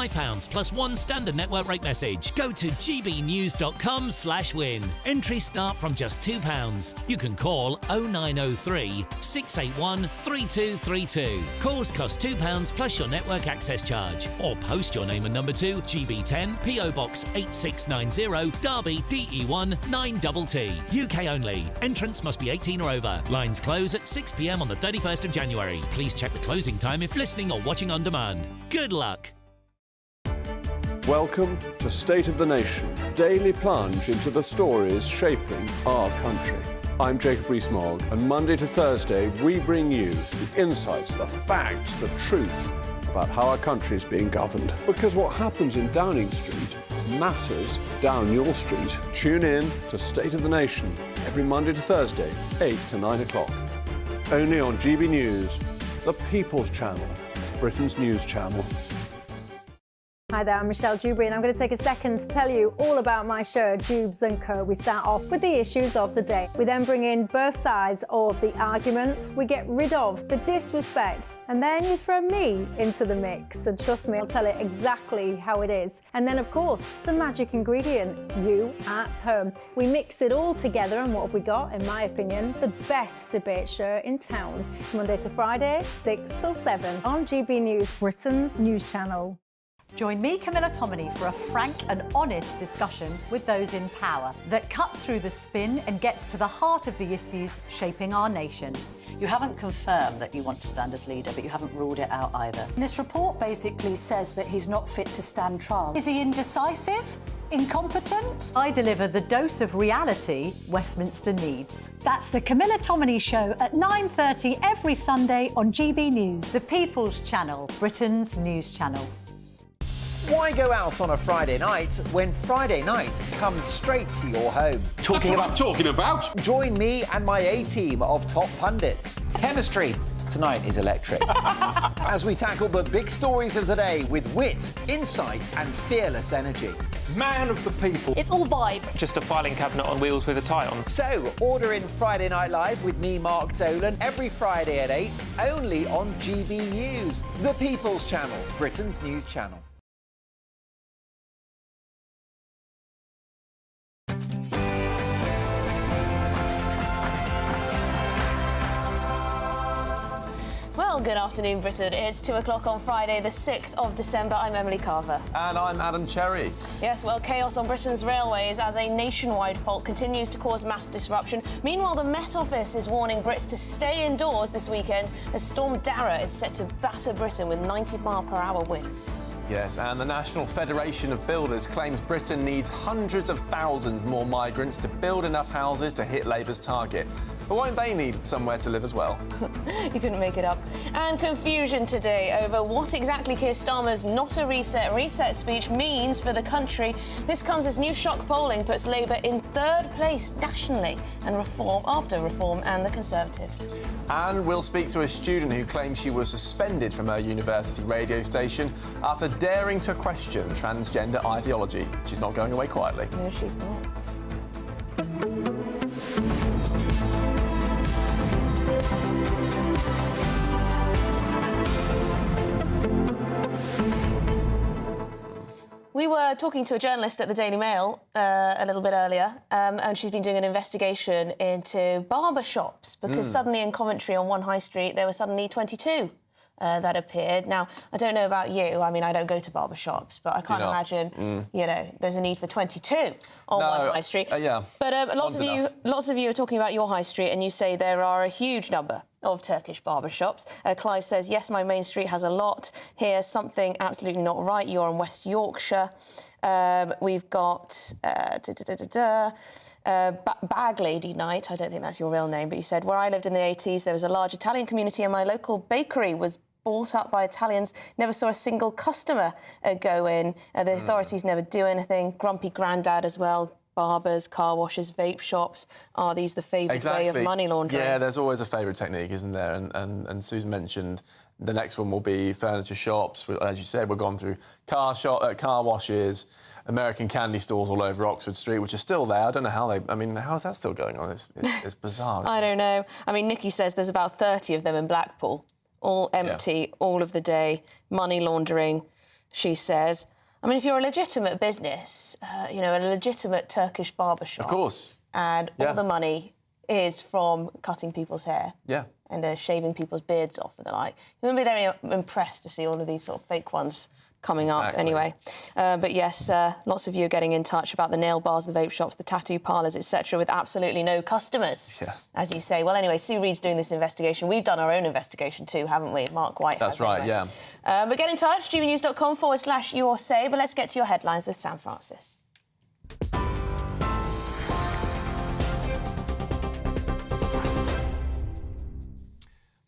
plus one standard network rate message. Go to gbnews.com/win. Entries start from just £2. You can call 0903 681 3232. Calls cost £2 plus your network access charge, or post your name and number to GB10 PO Box 8690 Derby DE1 9TT. UK only. Entrance must be 18 or over. Lines close at 6 p.m. on the 31st of January. Please check the closing time if listening or watching on demand. Good luck. Welcome to State of the Nation, daily plunge into the stories shaping our country. I'm Jacob Rees-Mogg, and Monday to Thursday we bring you the insights, the facts, the truth about how our country is being governed. Because what happens in Downing Street matters down your street. Tune in to State of the Nation every Monday to Thursday, 8 to 9 o'clock. Only on GB News, the People's Channel, Britain's news channel. Hi there, I'm Michelle Dewberry, and I'm going to take a second to tell you all about my show, Dubes & Co. We start off with the issues of the day. We then bring in both sides of the argument. We get rid of the disrespect, and then you throw me into the mix. And trust me, I'll tell it exactly how it is. And then, of course, the magic ingredient, you at home. We mix it all together, and what have we got? In my opinion, the best debate show in town. Monday to Friday, 6 till 7 on GB News, Britain's news channel. Join me, Camilla Tominey, for a frank and honest discussion with those in power that cuts through the spin and gets to the heart of the issues shaping our nation. You haven't confirmed that you want to stand as leader, but you haven't ruled it out either. This report basically says that he's not fit to stand trial. Is he indecisive? Incompetent? I deliver the dose of reality Westminster needs. That's the Camilla Tominey Show at 9:30 every Sunday on GB News, the People's Channel, Britain's news channel. Why go out on a Friday night when Friday night comes straight to your home? Talking about? Join me and my A-team of top pundits. Chemistry tonight is electric. As we tackle the big stories of the day with wit, insight and fearless energy. Man of the people. It's all vibe. Just a filing cabinet on wheels with a tie on. So, order in Friday Night Live with me, Mark Dolan, every Friday at 8, only on GB News, the People's Channel, Britain's news channel. Well, good afternoon, Britain. It's 2 o'clock on Friday, the 6th of December. I'm Emily Carver. And I'm Adam Cherry. Yes, well, chaos on Britain's railways as a nationwide fault continues to cause mass disruption. Meanwhile, the Met Office is warning Brits to stay indoors this weekend as Storm Dara is set to batter Britain with 90-mile-per-hour winds. Yes, and the National Federation of Builders claims Britain needs hundreds of thousands more migrants to build enough houses to hit Labour's target. But won't they need somewhere to live as well? You couldn't make it up. And confusion today over what exactly Keir Starmer's not a reset speech means for the country. This comes as new shock polling puts Labour in 3rd place nationally and after Reform and the Conservatives. And we'll speak to a student who claims she was suspended from her university radio station after daring to question transgender ideology. She's not going away quietly. No, she's not. We were talking to a journalist at the Daily Mail a little bit earlier, and she's been doing an investigation into barber shops because suddenly in Coventry on One High Street there were suddenly 22 that appeared. Now, I don't know about you. I mean, I don't go to barber shops, but I can't imagine, you know, there's a need for 22 on one high street. Yeah. But lots of you are talking about your high street, and you say there are a huge number of Turkish barber shops. Clive says, yes, my main street has a lot. Here's something absolutely not right. You're in West Yorkshire. We've got... Bag Lady Night, I don't think that's your real name, but you said, where I lived in the 80s, there was a large Italian community and my local bakery was bought up by Italians. Never saw a single customer go in. The authorities never do anything. Grumpy Grandad as well. Barbers, car washes, vape shops. Are these the favoured way of money laundering? Yeah, there's always a favourite technique, isn't there? And Susan mentioned the next one will be furniture shops. As you said, we've gone through car washes, American candy stores all over Oxford Street, which are still there. I don't know how how is that still going on? It's bizarre. I don't know. I mean, Nikki says there's about 30 of them in Blackpool, all empty all of the day, money laundering, she says. I mean, if you're a legitimate business, you know, a legitimate Turkish barber shop... Of course. And all the money is from cutting people's hair. Yeah. And shaving people's beards off and the like. You wouldn't be very impressed to see all of these sort of fake ones coming up anyway. But yes, lots of you are getting in touch about the nail bars, the vape shops, the tattoo parlours, etc., with absolutely no customers, as you say. Well, anyway, Sue Reed's doing this investigation. We've done our own investigation too, haven't we? Mark White has. That's right, anyway. But get in touch, gbnews.com/your say. But let's get to your headlines with Sam Francis.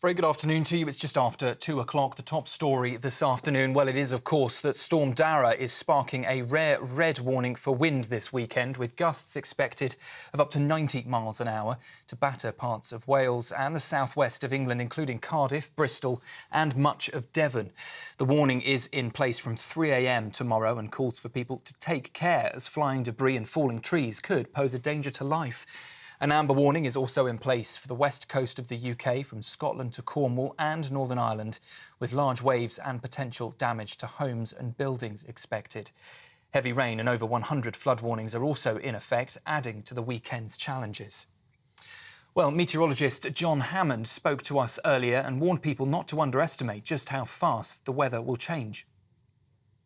Very good afternoon to you. It's just after 2 o'clock. The top story this afternoon, well, it is, of course, that Storm Dara is sparking a rare red warning for wind this weekend, with gusts expected of up to 90 miles an hour to batter parts of Wales and the southwest of England, including Cardiff, Bristol and much of Devon. The warning is in place from 3 a.m. tomorrow and calls for people to take care, as flying debris and falling trees could pose a danger to life. An amber warning is also in place for the west coast of the UK, from Scotland to Cornwall and Northern Ireland, with large waves and potential damage to homes and buildings expected. Heavy rain and over 100 flood warnings are also in effect, adding to the weekend's challenges. Well, meteorologist John Hammond spoke to us earlier and warned people not to underestimate just how fast the weather will change.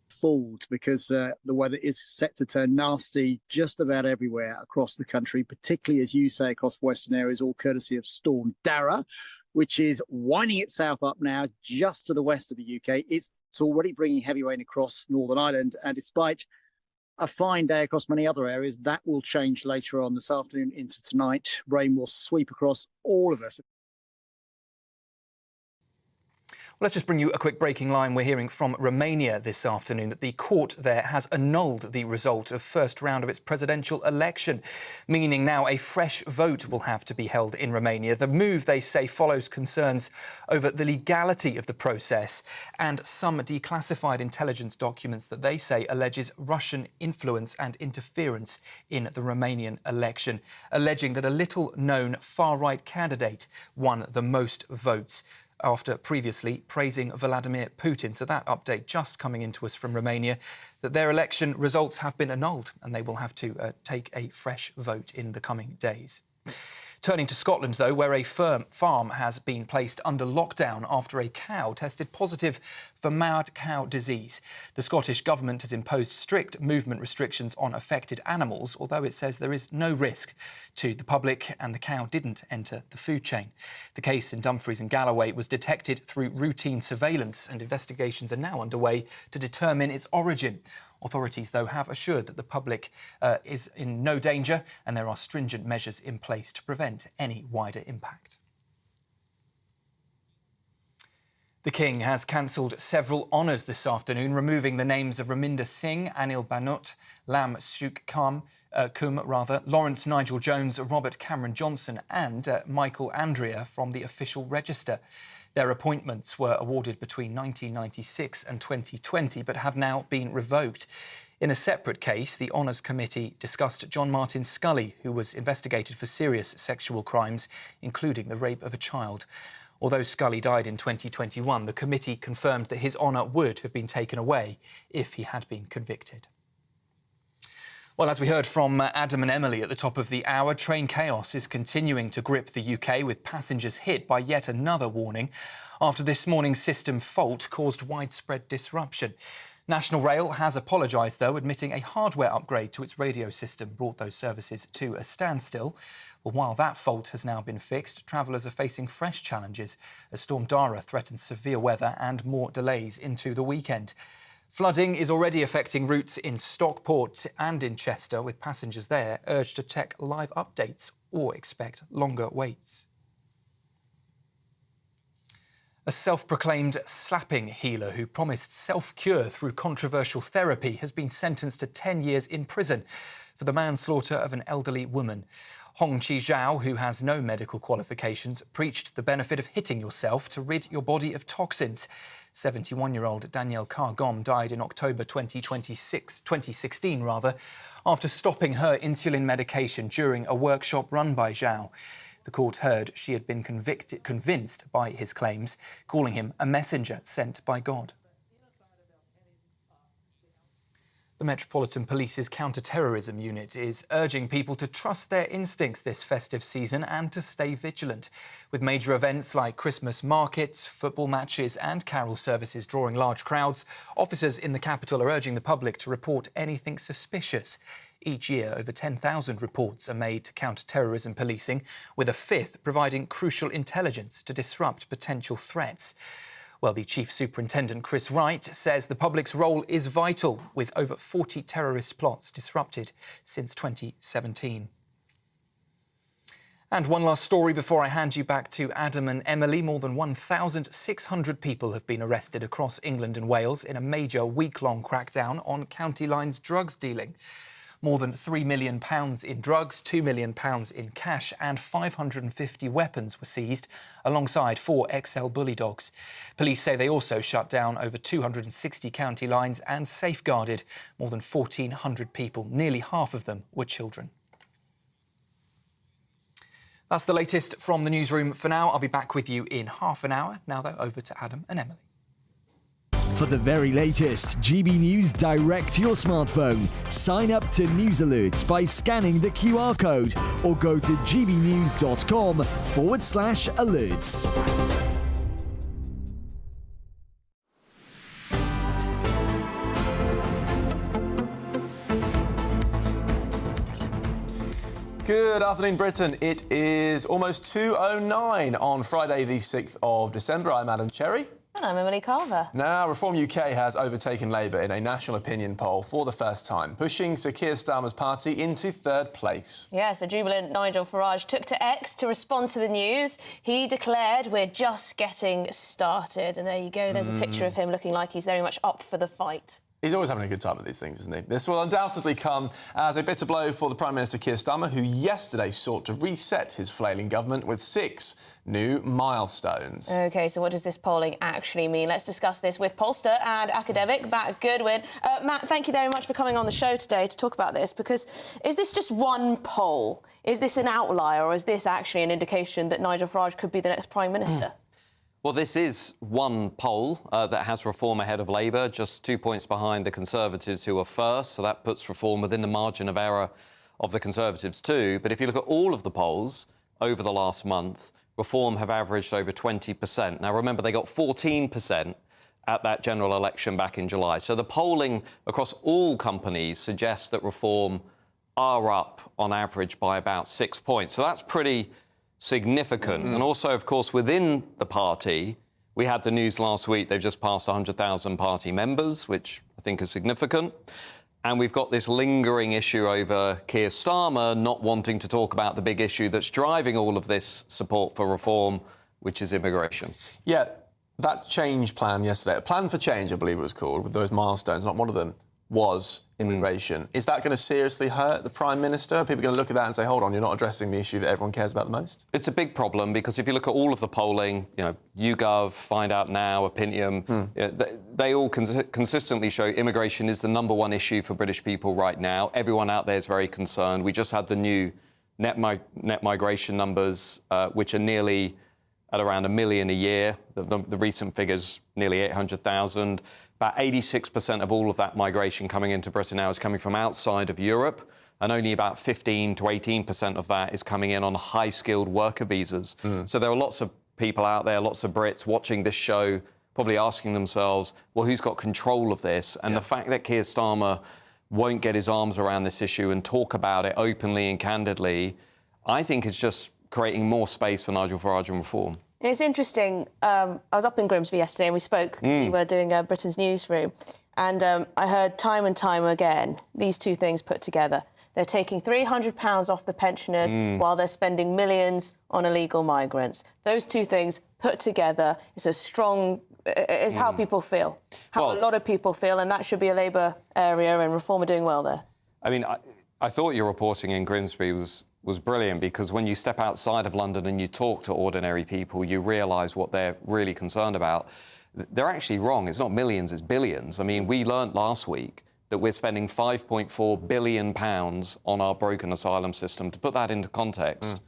Fooled, because the weather is set to turn nasty just about everywhere across the country, particularly, as you say, across western areas, all courtesy of Storm Dara, which is winding itself up now just to the west of the UK. It's already bringing heavy rain across Northern Ireland, and despite a fine day across many other areas, that will change later on this afternoon into tonight. Rain will sweep across all of us. Well, let's just bring you a quick breaking line. We're hearing from Romania this afternoon that the court there has annulled the result of first round of its presidential election, meaning now a fresh vote will have to be held in Romania. The move, they say, follows concerns over the legality of the process and some declassified intelligence documents that they say alleges Russian influence and interference in the Romanian election, alleging that a little-known far-right candidate won the most votes, after previously praising Vladimir Putin. So that update just coming into us from Romania, that their election results have been annulled and they will have to take a fresh vote in the coming days. Turning to Scotland, though, where a farm has been placed under lockdown after a cow tested positive for mad cow disease. The Scottish Government has imposed strict movement restrictions on affected animals, although it says there is no risk to the public and the cow didn't enter the food chain. The case in Dumfries and Galloway was detected through routine surveillance, and investigations are now underway to determine its origin. Authorities, though, have assured that the public is in no danger and there are stringent measures in place to prevent any wider impact. The King has cancelled several honours this afternoon, removing the names of Raminder Singh, Anil Bhanot, Lam Suk Kum, Lawrence Nigel Jones, Robert Cameron Johnson and Michael Andrea from the official register. Their appointments were awarded between 1996 and 2020, but have now been revoked. In a separate case, the Honours Committee discussed John Martin Scully, who was investigated for serious sexual crimes, including the rape of a child. Although Scully died in 2021, the committee confirmed that his honour would have been taken away if he had been convicted. Well, as we heard from Adam and Emily at the top of the hour, train chaos is continuing to grip the UK, with passengers hit by yet another warning after this morning's system fault caused widespread disruption. National Rail has apologised, though, admitting a hardware upgrade to its radio system brought those services to a standstill. Well, while that fault has now been fixed, travellers are facing fresh challenges as Storm Dara threatens severe weather and more delays into the weekend. Flooding is already affecting routes in Stockport and in Chester, with passengers there urged to check live updates or expect longer waits. A self-proclaimed slapping healer who promised self-cure through controversial therapy has been sentenced to 10 years in prison for the manslaughter of an elderly woman. Hong Chi Zhao, who has no medical qualifications, preached the benefit of hitting yourself to rid your body of toxins. 71-year-old Danielle Carr-Gom died in October 2016, after stopping her insulin medication during a workshop run by Zhao. The court heard she had been convinced by his claims, calling him a messenger sent by God. The Metropolitan Police's counter-terrorism unit is urging people to trust their instincts this festive season and to stay vigilant. With major events like Christmas markets, football matches and carol services drawing large crowds, officers in the capital are urging the public to report anything suspicious. Each year, over 10,000 reports are made to counter-terrorism policing, with a fifth providing crucial intelligence to disrupt potential threats. Well, the Chief Superintendent, Chris Wright, says the public's role is vital, with over 40 terrorist plots disrupted since 2017. And one last story before I hand you back to Adam and Emily. More than 1,600 people have been arrested across England and Wales in a major week-long crackdown on County Line's drugs dealing. More than £3 million in drugs, £2 million in cash and 550 weapons were seized, alongside 4 XL bully dogs. Police say they also shut down over 260 county lines and safeguarded more than 1,400 people. Nearly half of them were children. That's the latest from the newsroom for now. I'll be back with you in half an hour. Now, though, over to Adam and Emily. For the very latest GB News direct to your smartphone, sign up to News Alerts by scanning the QR code or go to gbnews.com/alerts. Good afternoon, Britain. It is almost 2:09 on Friday, the 6th of December. I'm Adam Cherry. And I'm Emily Carver. Now, Reform UK has overtaken Labour in a national opinion poll for the first time, pushing Sir Keir Starmer's party into third place. Yes, a jubilant Nigel Farage took to X to respond to the news. He declared, "We're just getting started." And there you go, there's a picture of him looking like he's very much up for the fight. He's always having a good time at these things, isn't he? This will undoubtedly come as a bitter blow for the Prime Minister Keir Starmer, who yesterday sought to reset his flailing government with 6 new milestones. OK, so what does this polling actually mean? Let's discuss this with pollster and academic Matt Goodwin. Matt, thank you very much for coming on the show today to talk about this, because is this just one poll? Is this an outlier, or is this actually an indication that Nigel Farage could be the next Prime Minister? Well, this is one poll that has Reform ahead of Labour, just 2 points behind the Conservatives, who are first, so that puts Reform within the margin of error of the Conservatives too. But if you look at all of the polls over the last month, Reform have averaged over 20%. Now, remember, they got 14% at that general election back in July. So the polling across all companies suggests that Reform are up on average by about 6 points. So that's pretty significant. And also, of course, within the party, we had the news last week, they've just passed 100,000 party members, which I think is significant. And we've got this lingering issue over Keir Starmer not wanting to talk about the big issue that's driving all of this support for Reform, which is immigration. Yeah, that change plan yesterday, a plan for change, I believe it was called, with those milestones, not one of them was immigration. Is that going to seriously hurt the Prime Minister? Are people going to look at that and say, hold on, you're not addressing the issue that everyone cares about the most? It's a big problem, because if you look at all of the polling, you know, YouGov, Find Out Now, Opinion, they all consistently show immigration is the #1 issue for British people right now. Everyone out there is very concerned. We just had the new net migration numbers, which are nearly at around 1 million a year. The recent figures, nearly 800,000. About 86% of all of that migration coming into Britain now is coming from outside of Europe, and only about 15 to 18% of that is coming in on high-skilled worker visas. So there are lots of people out there, lots of Brits watching this show, probably asking themselves, well, who's got control of this? And the fact that Keir Starmer won't get his arms around this issue and talk about it openly and candidly, I think it's just creating more space for Nigel Farage and reform. It's interesting. I was up in Grimsby yesterday and we spoke. We were doing Britain's newsroom. And I heard time and time again these two things put together. They're taking £300 off the pensioners while they're spending millions on illegal migrants. Those two things put together is a strong... is how people feel, how a lot of people feel, and that should be a Labour area, and Reform are doing well there. I mean, I thought your reporting in Grimsby was brilliant, because when you step outside of London and you talk to ordinary people, you realise what they're really concerned about. They're actually wrong. It's not millions, it's billions. I mean, we learnt last week that we're spending £5.4 billion on our broken asylum system. To put that into context,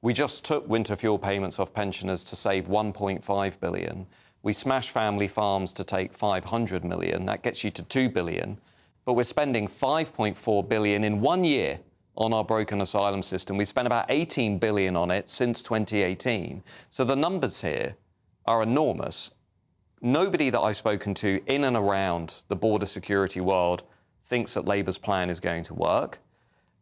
we just took winter fuel payments off pensioners to save £1.5 billion. We smashed family farms to take $500 million. That gets you to $2 billion. But we're spending £5.4 billion in 1 year on our broken asylum system. We spent about $18 billion on it since 2018. So the numbers here are enormous. Nobody that I've spoken to in and around the border security world thinks that Labour's plan is going to work.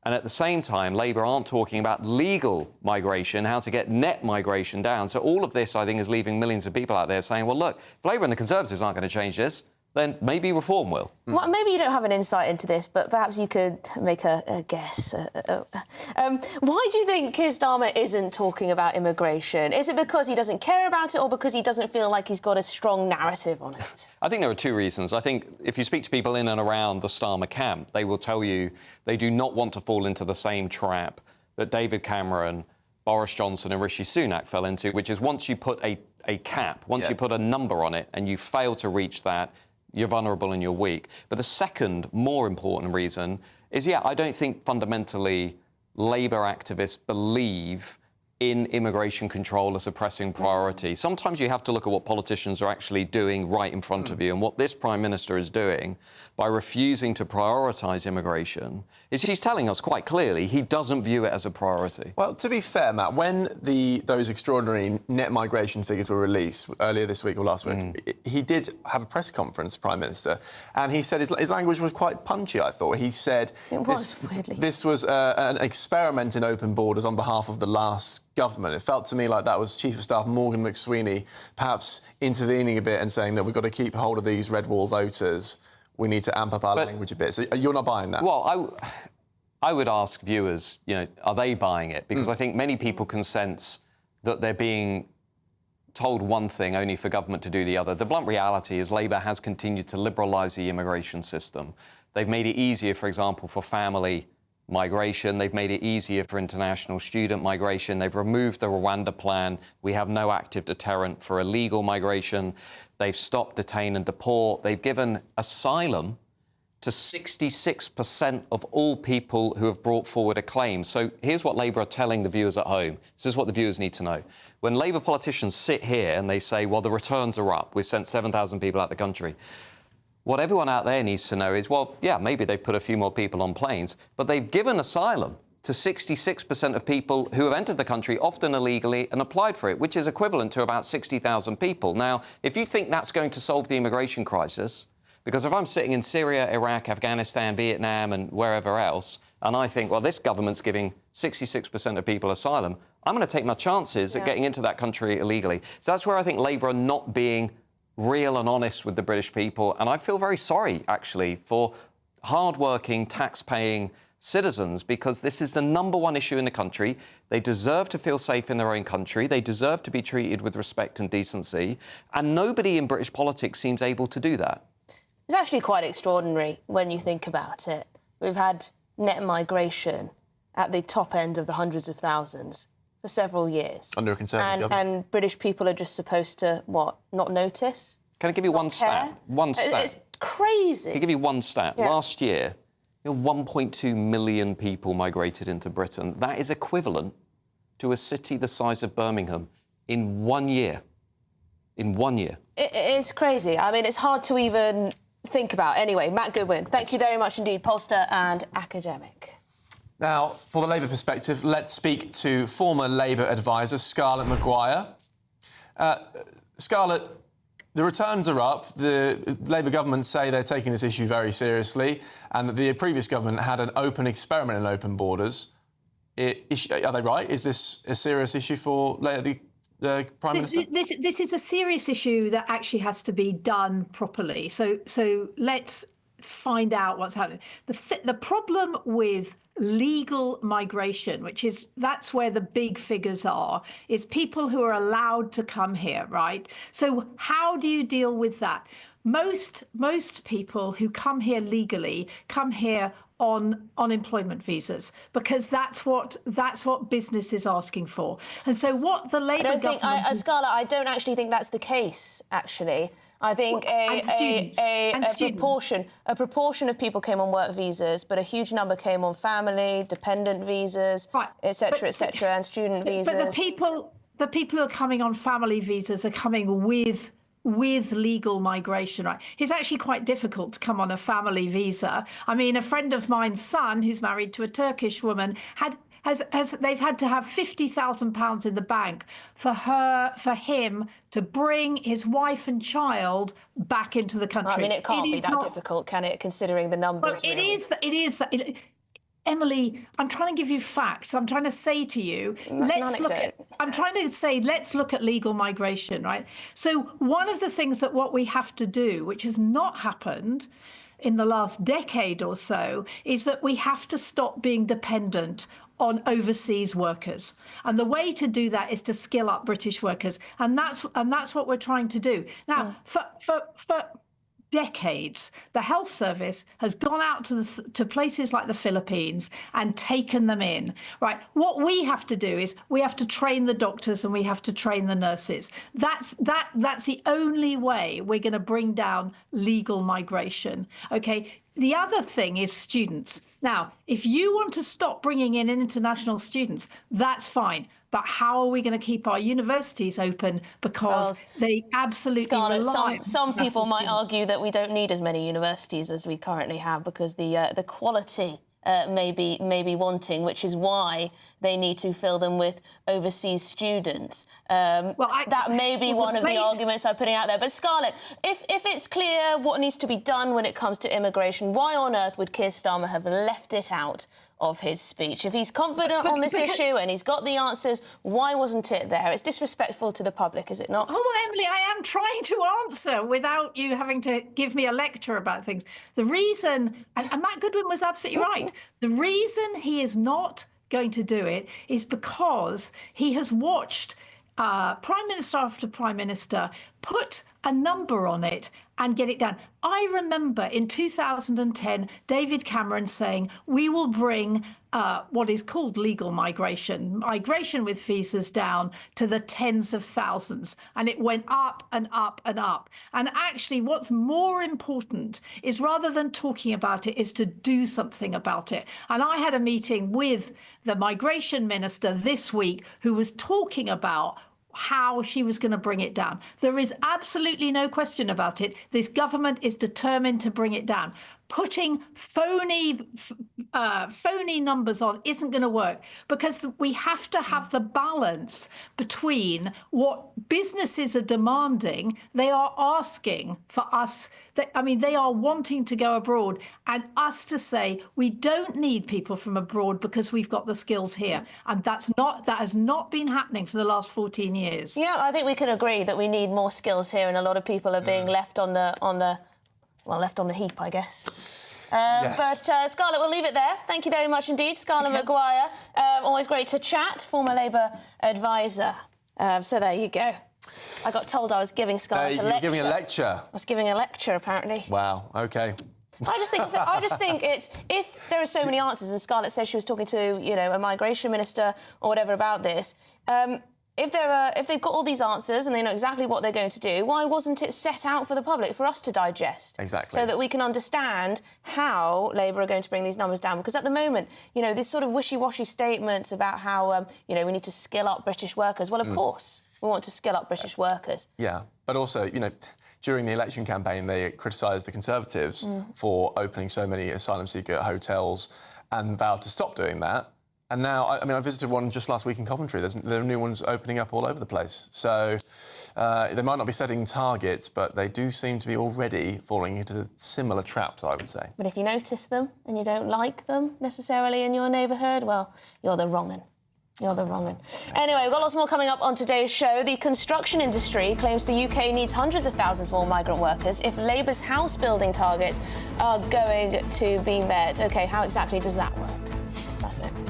And at the same time, Labour aren't talking about legal migration, how to get net migration down. So all of this, I think, is leaving millions of people out there saying, well, look, if Labour and the Conservatives aren't going to change this, then maybe Reform will. Well, maybe you don't have an insight into this, but perhaps you could make a guess. Why do you think Keir Starmer isn't talking about immigration? Is it because he doesn't care about it, or because he doesn't feel like he's got a strong narrative on it? I think there are two reasons. I think if you speak to people in and around the Starmer camp, they will tell you they do not want to fall into the same trap that David Cameron, Boris Johnson and Rishi Sunak fell into, which is once you put a cap, once you put a number on it and you fail to reach that, you're vulnerable and you're weak. But the second, more important reason is, I don't think fundamentally Labour activists believe in immigration control as a pressing priority. Sometimes you have to look at what politicians are actually doing right in front of you. And what this Prime Minister is doing by refusing to prioritise immigration is he's telling us quite clearly he doesn't view it as a priority. Well, to be fair, Matt, when those extraordinary net migration figures were released earlier this week or last week, he did have a press conference, Prime Minister, and he said his language was quite punchy, I thought. He said this was an experiment in open borders on behalf of the last government. It felt to me like that was Chief of Staff Morgan McSweeney perhaps intervening a bit and saying that we've got to keep hold of these red wall voters. We need to amp up our language a bit. So you're not buying that? Well, I would ask viewers, are they buying it? Because I think many people can sense that they're being told one thing only for government to do the other. The blunt reality is Labour has continued to liberalise the immigration system. They've made it easier, for example, for family migration. They've made it easier for international student migration. They've removed the Rwanda plan. We have no active deterrent for illegal migration. They've stopped detain and deport. They've given asylum to 66% of all people who have brought forward a claim. So here's what Labour are telling the viewers at home. This is what the viewers need to know. When Labour politicians sit here and they say, well, the returns are up, we've sent 7,000 people out of the country, what everyone out there needs to know is, well, maybe they've put a few more people on planes, but they've given asylum to 66% of people who have entered the country, often illegally, and applied for it, which is equivalent to about 60,000 people. Now, if you think that's going to solve the immigration crisis, because if I'm sitting in Syria, Iraq, Afghanistan, Vietnam, and wherever else, and I think, well, this government's giving 66% of people asylum, I'm going to take my chances at getting into that country illegally. So that's where I think Labour are not being real and honest with the British people. And I feel very sorry, actually, for hard-working, tax-paying citizens, because this is the #1 issue in the country. They deserve to feel safe in their own country. They deserve to be treated with respect and decency. And nobody in British politics seems able to do that. It's actually quite extraordinary when you think about it. We've had net migration at the top end of the hundreds of thousands for several years. Under a Conservative government. And British people are just supposed to, not notice? Can I give you one stat? One stat. It's crazy. Can I give you one stat? Yeah. Last year, 1.2 million people migrated into Britain. That is equivalent to a city the size of Birmingham in 1 year. In 1 year. It's crazy. I mean, it's hard to even think about. Anyway, Matt Goodwin, thank you very much indeed, pollster and academic. Now, for the Labour perspective, let's speak to former Labour advisor Scarlett Maguire. Scarlett, the returns are up. The Labour government say they're taking this issue very seriously, and that the previous government had an open experiment in open borders. Are they right? Is this a serious issue for the Prime Minister? This is a serious issue that actually has to be done properly. So let's find out what's happening. The problem with legal migration, that's where the big figures are, is people who are allowed to come here, right? So how do you deal with that? Most people who come here legally come here on unemployment visas, because that's what business is asking for. And so what the Labour government... Scarlett, I don't actually think that's the case, actually. I think a proportion of people came on work visas, but a huge number came on family, dependent visas, etc., and student visas. But the people who are coming on family visas are coming with legal migration, right? It's actually quite difficult to come on a family visa. I mean, a friend of mine's son, who's married to a Turkish woman, they've had to have £50,000 in the bank for him to bring his wife and child back into the country. I mean, it can't be that difficult, can it, considering the numbers? Well, it is. Emily, I'm trying to give you facts. I'm trying to say to you, let's look at legal migration, right? So one of the things that what we have to do, which has not happened in the last decade or so, is that we have to stop being dependent on overseas workers. And the way to do that is to skill up British workers. And that's what we're trying to do. Now, for decades, the health service has gone out to places like the Philippines and taken them in, right? What we have to do is we have to train the doctors and we have to train the nurses. That's the only way we're going to bring down legal migration, okay? The other thing is students. Now, if you want to stop bringing in international students, that's fine. But how are we going to keep our universities open? Because they absolutely Scarlett, rely on some people might students. argue that we don't need as many universities as we currently have because the quality may be wanting, which is why they need to fill them with overseas students. That may be one of the arguments I'm putting out there. But Scarlett, if it's clear what needs to be done when it comes to immigration, why on earth would Keir Starmer have left it out of his speech? If he's confident on this issue and he's got the answers, why wasn't it there? It's disrespectful to the public, is it not? Hold on, Emily, I am trying to answer without you having to give me a lecture about things. The reason, and Matt Goodwin was absolutely right, the reason he is not going to do it is because he has watched Prime Minister after Prime Minister put a number on it and get it done. I remember in 2010, David Cameron saying, we will bring what is called legal migration with visas down to the tens of thousands. And it went up and up and up. And actually, what's more important is rather than talking about it, is to do something about it. And I had a meeting with the migration minister this week who was talking about how she was going to bring it down. There is absolutely no question about it. This government is determined to bring it down. Putting phony numbers on isn't going to work because we have to have the balance between what businesses are demanding. They are asking for us. They are wanting to go abroad, and us to say we don't need people from abroad because we've got the skills here, and that has not been happening for the last 14 years. Yeah, I think we can agree that we need more skills here, and a lot of people are being left on the heap, I guess. Yes. But Scarlett, we'll leave it there. Thank you very much indeed, Scarlett Maguire. Always great to chat, former Labour advisor. So there you go. I got told I was giving Scarlett a lecture. You're giving a lecture? I was giving a lecture, apparently. Wow, OK. I just think it's, if there are so many answers, and Scarlett says she was talking to, a migration minister or whatever about this, if they've got all these answers and they know exactly what they're going to do, why wasn't it set out for the public, for us to digest? Exactly. So that we can understand how Labour are going to bring these numbers down. Because at the moment, this sort of wishy-washy statements about how, we need to skill up British workers. Well, of course. We want to skill up British workers. Yeah, but also, you know, during the election campaign, they criticised the Conservatives for opening so many asylum seeker hotels and vowed to stop doing that. And now, I mean, I visited one just last week in Coventry. There are new ones opening up all over the place. So they might not be setting targets, but they do seem to be already falling into similar traps, I would say. But if you notice them and you don't like them necessarily in your neighbourhood, well, you're the wrong one. You're the wrong one. Anyway, we've got lots more coming up on today's show. The construction industry claims the UK needs hundreds of thousands more migrant workers if Labour's house building targets are going to be met. OK, how exactly does that work? That's next.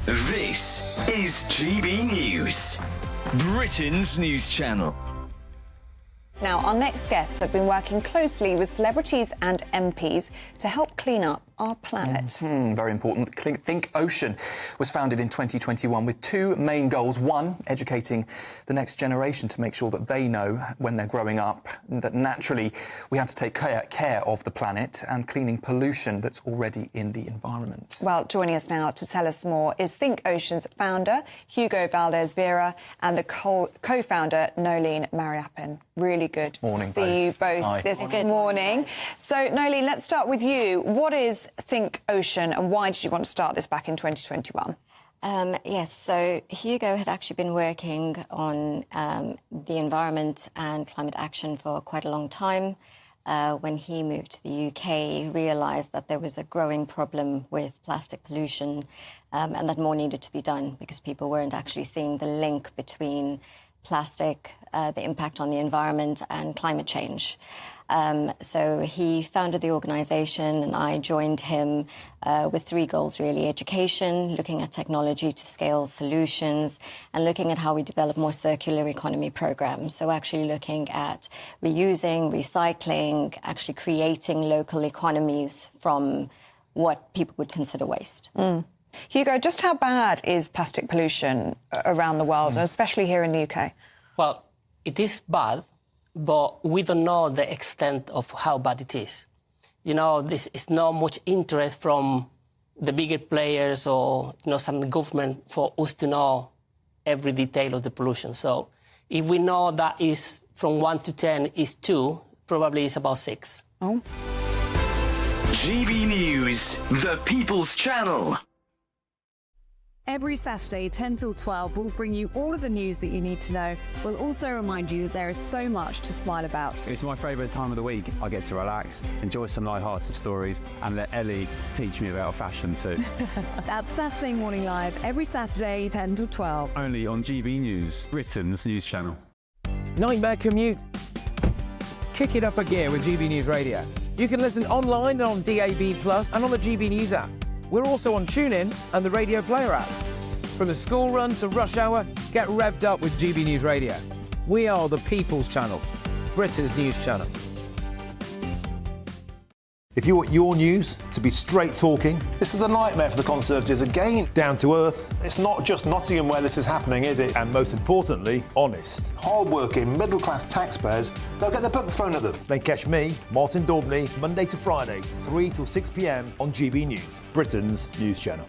This is GB News, Britain's news channel. Now, our next guests have been working closely with celebrities and MPs to help clean up our planet. Very important. Think Ocean was founded in 2021 with two main goals. One, educating the next generation to make sure that they know when they're growing up that naturally we have to take care of the planet and cleaning pollution that's already in the environment. Well, joining us now to tell us more is Think Ocean's founder, Hugo Valdez-Vera, and the co-founder, Nolene Mariappan. Really good to see you both this morning. So, Nolene, let's start with you. What is Think Ocean and why did you want to start this back in 2021? Yes, so Hugo had actually been working on the environment and climate action for quite a long time. When he moved to the UK, he realised that there was a growing problem with plastic pollution and that more needed to be done because people weren't actually seeing the link between plastic, the impact on the environment and climate change. So he founded the organisation and I joined him with three goals, really. Education, looking at technology to scale solutions and looking at how we develop more circular economy programmes. So actually looking at reusing, recycling, actually creating local economies from what people would consider waste. Hugo, just how bad is plastic pollution around the world, and especially here in the UK? Well, it is bad, but we don't know the extent of how bad it is. You know, this is not much interest from the bigger players or, you know, some government for us to know every detail of the pollution. So if we know that is from 1 to 10 is 2, probably it's about 6. GB News, the People's Channel. Every Saturday, 10 till 12, we'll bring you all of the news that you need to know. We'll also remind you that there is so much to smile about. It's my favourite time of the week. I get to relax, enjoy some light-hearted stories, and let Ellie teach me about fashion too. That's Saturday Morning Live, every Saturday, 10 till 12. Only on GB News, Britain's news channel. Nightmare commute? Kick it up a gear with GB News Radio. You can listen online and on DAB+ and on the GB News app. We're also on TuneIn and the Radio Player apps. From the school run to rush hour, get revved up with GB News Radio. We are the People's Channel, Britain's news channel. If you want your news to be straight talking, this is a nightmare for the Conservatives again. Down to earth. It's not just Nottingham where this is happening, is it? And most importantly, honest. Hard-working, middle-class taxpayers, they'll get their book thrown at them. Then catch me, Martin Daubney, Monday to Friday, 3 till 6 p.m. on GB News, Britain's news channel.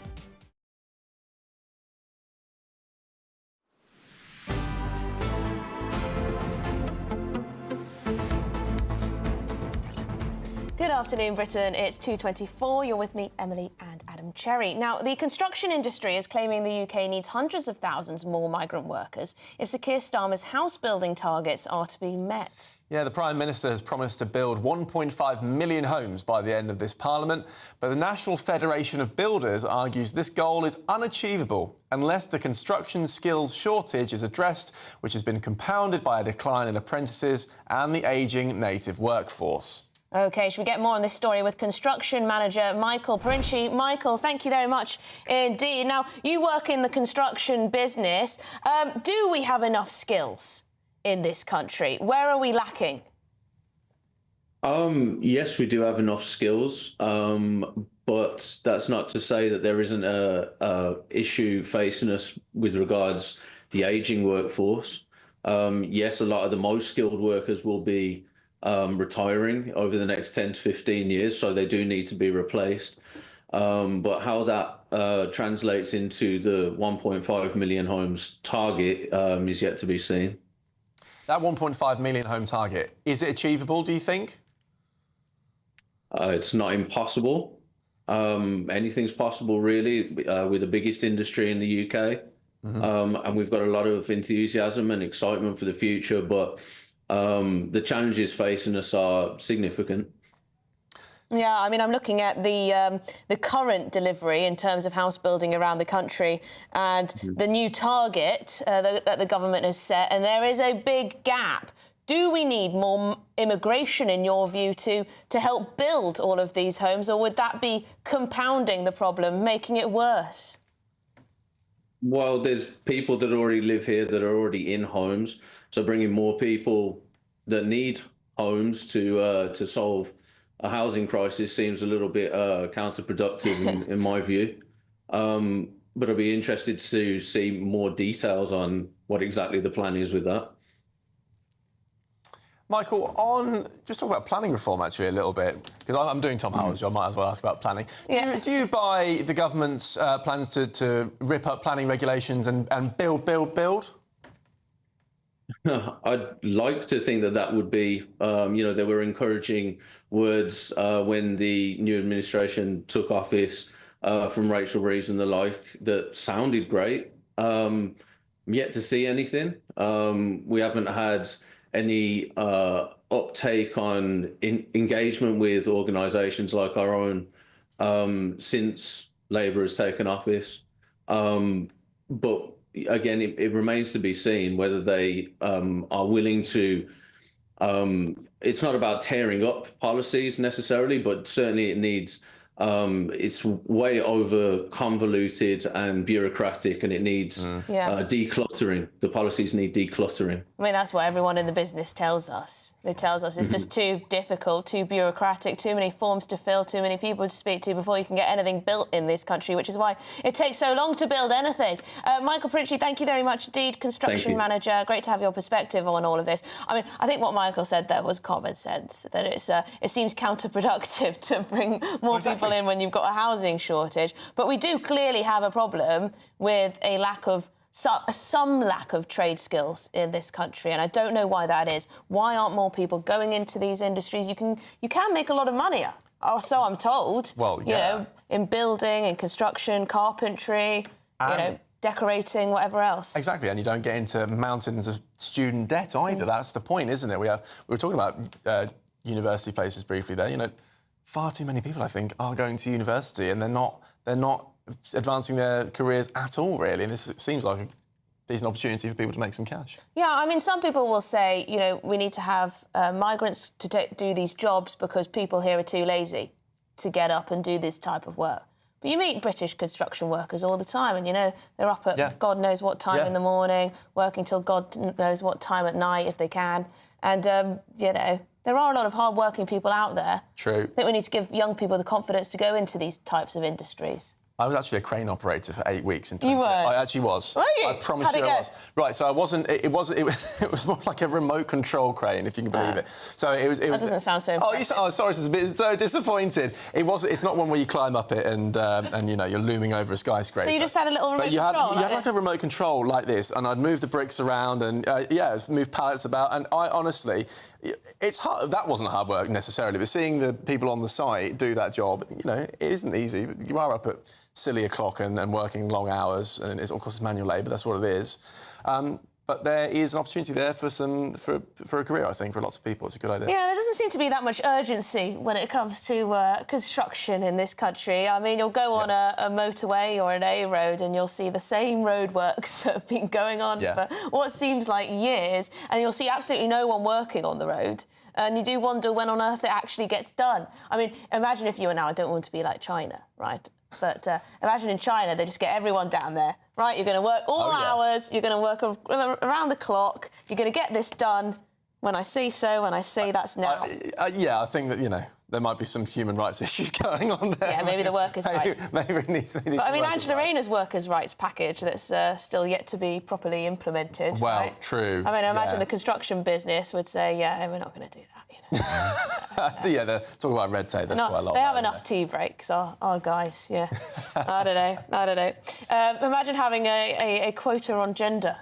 Good afternoon, Britain. It's 2:24. You're with me, Emily and Adam Cherry. Now, the construction industry is claiming the UK needs hundreds of thousands more migrant workers if Sir Keir Starmer's house building targets are to be met. Yeah, the Prime Minister has promised to build 1.5 million homes by the end of this Parliament, but the National Federation of Builders argues this goal is unachievable unless the construction skills shortage is addressed, which has been compounded by a decline in apprentices and the ageing native workforce. OK, should we get more on this story with construction manager Michael Perinci? Michael, thank you very much indeed. Now, you work in the construction business. Do we have enough skills in this country? Where are we lacking? Yes, we do have enough skills, but that's not to say that there isn't a issue facing us with regards the ageing workforce. Yes, a lot of the most skilled workers will be retiring over the next 10 to 15 years, so they do need to be replaced. But how that translates into the 1.5 million homes target is yet to be seen. That 1.5 million home target, is it achievable, do you think? It's not impossible. Anything's possible, really, with the biggest industry in the UK. And we've got a lot of enthusiasm and excitement for the future, but the challenges facing us are significant. Yeah, I mean, I'm looking at the current delivery in terms of house building around the country and the new target that the government has set, and there is a big gap. Do we need more immigration, in your view, to help build all of these homes, or would that be compounding the problem, making it worse? Well, there's people that already live here that are already in homes, so bringing more people that need homes to solve a housing crisis seems a little bit counterproductive in my view. But I'd be interested to see more details on what exactly the plan is with that. Michael, just talk about planning reform actually a little bit, because I'm doing Tom Howard's job, might as well ask about planning. Yeah. Do you buy the government's plans to rip up planning regulations and build? I'd like to think that would be, there were encouraging words when the new administration took office from Rachel Reeves and the like that sounded great. Yet to see anything. We haven't had any uptake on engagement with organisations like our own since Labour has taken office. But again, it remains to be seen whether they are willing to. It's not about tearing up policies necessarily, but certainly it needs. It's way over convoluted and bureaucratic, and it needs decluttering. The policies need decluttering. I mean, that's what everyone in the business tells us. It tells us it's just too difficult, too bureaucratic, too many forms to fill, too many people to speak to before you can get anything built in this country, which is why it takes so long to build anything. Michael Pritchie, thank you very much indeed, construction manager. Great to have your perspective on all of this. I mean, I think what Michael said there was common sense, that it seems counterproductive to bring more people in when you've got a housing shortage. But we do clearly have a problem with a lack of some lack of trade skills in this country, and I don't know why that is. Why aren't more people going into these industries? You can make a lot of money, or so I'm told. Well, you know, in building, in construction, carpentry, decorating, whatever else. Exactly, and you don't get into mountains of student debt either. That's the point, isn't it? We were talking about university places briefly there. You know, far too many people, I think, are going to university and they're not advancing their careers at all, really. And this seems like a decent opportunity for people to make some cash. Yeah, I mean, some people will say, you know, we need to have migrants to do these jobs because people here are too lazy to get up and do this type of work. But you meet British construction workers all the time, and, you know, they're up at God knows what time in the morning, working till God knows what time at night if they can. And, you know, there are a lot of hard-working people out there. True. I think we need to give young people the confidence to go into these types of industries. I was actually a crane operator for 8 weeks in 20. You were? I actually was. Were you? I promise you I was. Right, so I wasn't. It was more like a remote control crane, if you can believe it. So it was. That doesn't sound so. Sorry, to be so disappointed. It's not one where you climb up it and you know you're looming over a skyscraper. So you just had a little remote control. But you had like a remote control like this, and I'd move the bricks around and move pallets about. And I honestly. It's hard. That wasn't hard work necessarily, but seeing the people on the site do that job, you know, it isn't easy. You are up at silly o'clock and working long hours, and of course it's manual labour. That's what it is. But there is an opportunity there for a career, I think, for lots of people. It's a good idea. Yeah, there doesn't seem to be that much urgency when it comes to construction in this country. I mean, you'll go on a motorway or an A road and you'll see the same roadworks that have been going on for what seems like years, and you'll see absolutely no one working on the road. And you do wonder when on earth it actually gets done. I mean, imagine if you were now, I don't want to be like China, right? But imagine in China, they just get everyone down there, right? You're going to work all hours, you're going to work around the clock, you're going to get this done when I say so, when I say that's now. I think that, you know, there might be some human rights issues going on there. Yeah, maybe the workers' rights. Maybe it needs but I mean, Angela Rayner's workers' rights package that's still yet to be properly implemented. Well, right? true. I mean, I imagine the construction business would say, yeah, we're not going to do that. You know? Yeah, talk about red tape. That's quite a lot. They have enough tea breaks, our guys. Yeah, I don't know. Imagine having a quota on gender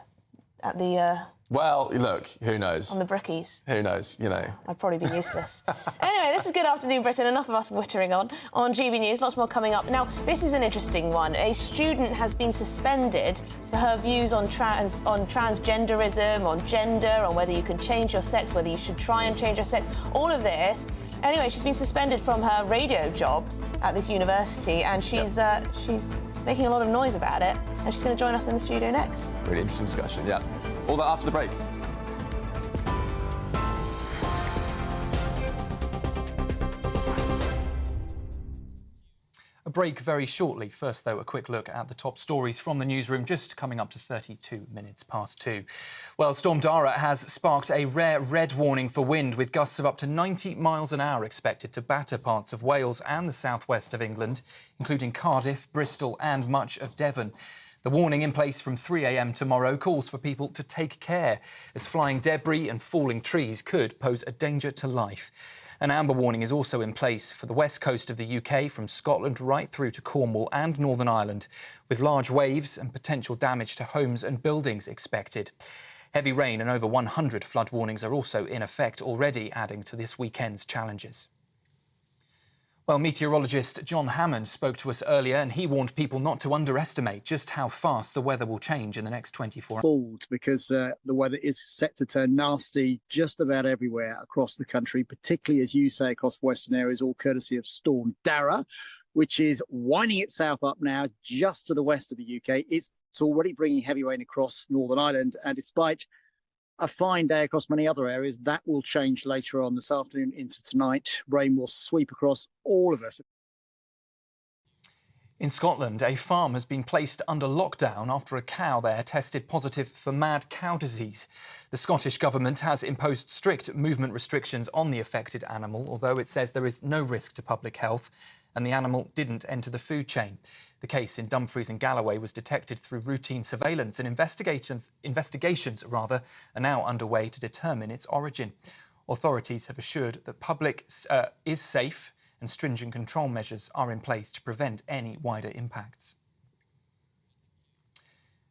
at the. Well, look, who knows? On the brickies. Who knows, you know. I'd probably be useless. Anyway, this is Good Afternoon Britain. Enough of us wittering on GB News. Lots more coming up. Now, this is an interesting one. A student has been suspended for her views on transgenderism, on gender, on whether you can change your sex, whether you should try and change your sex, all of this. Anyway, she's been suspended from her radio job at this university, and she's making a lot of noise about it, and she's going to join us in the studio next. Really interesting discussion, yeah. All that after the break. A break very shortly. First, though, a quick look at the top stories from the newsroom, just coming up to 32 minutes past 2. Well, Storm Dara has sparked a rare red warning for wind, with gusts of up to 90 miles an hour expected to batter parts of Wales and the southwest of England, including Cardiff, Bristol and much of Devon. The warning in place from 3 a.m. tomorrow calls for people to take care, as flying debris and falling trees could pose a danger to life. An amber warning is also in place for the west coast of the UK, from Scotland right through to Cornwall and Northern Ireland, with large waves and potential damage to homes and buildings expected. Heavy rain and over 100 flood warnings are also in effect already, adding to this weekend's challenges. Well, meteorologist John Hammond spoke to us earlier, and he warned people not to underestimate just how fast the weather will change in the next 24 hours. Fooled, because the weather is set to turn nasty just about everywhere across the country, particularly, as you say, across western areas, all courtesy of Storm Dara, which is winding itself up now just to the west of the UK. It's already bringing heavy rain across Northern Ireland, and despite a fine day across many other areas, that will change later on this afternoon into tonight. Rain will sweep across all of us. In Scotland, a farm has been placed under lockdown after a cow there tested positive for mad cow disease. The Scottish Government has imposed strict movement restrictions on the affected animal, although it says there is no risk to public health and the animal didn't enter the food chain. The case in Dumfries and Galloway was detected through routine surveillance, and investigations are now underway to determine its origin. Authorities have assured that public is safe and stringent control measures are in place to prevent any wider impacts.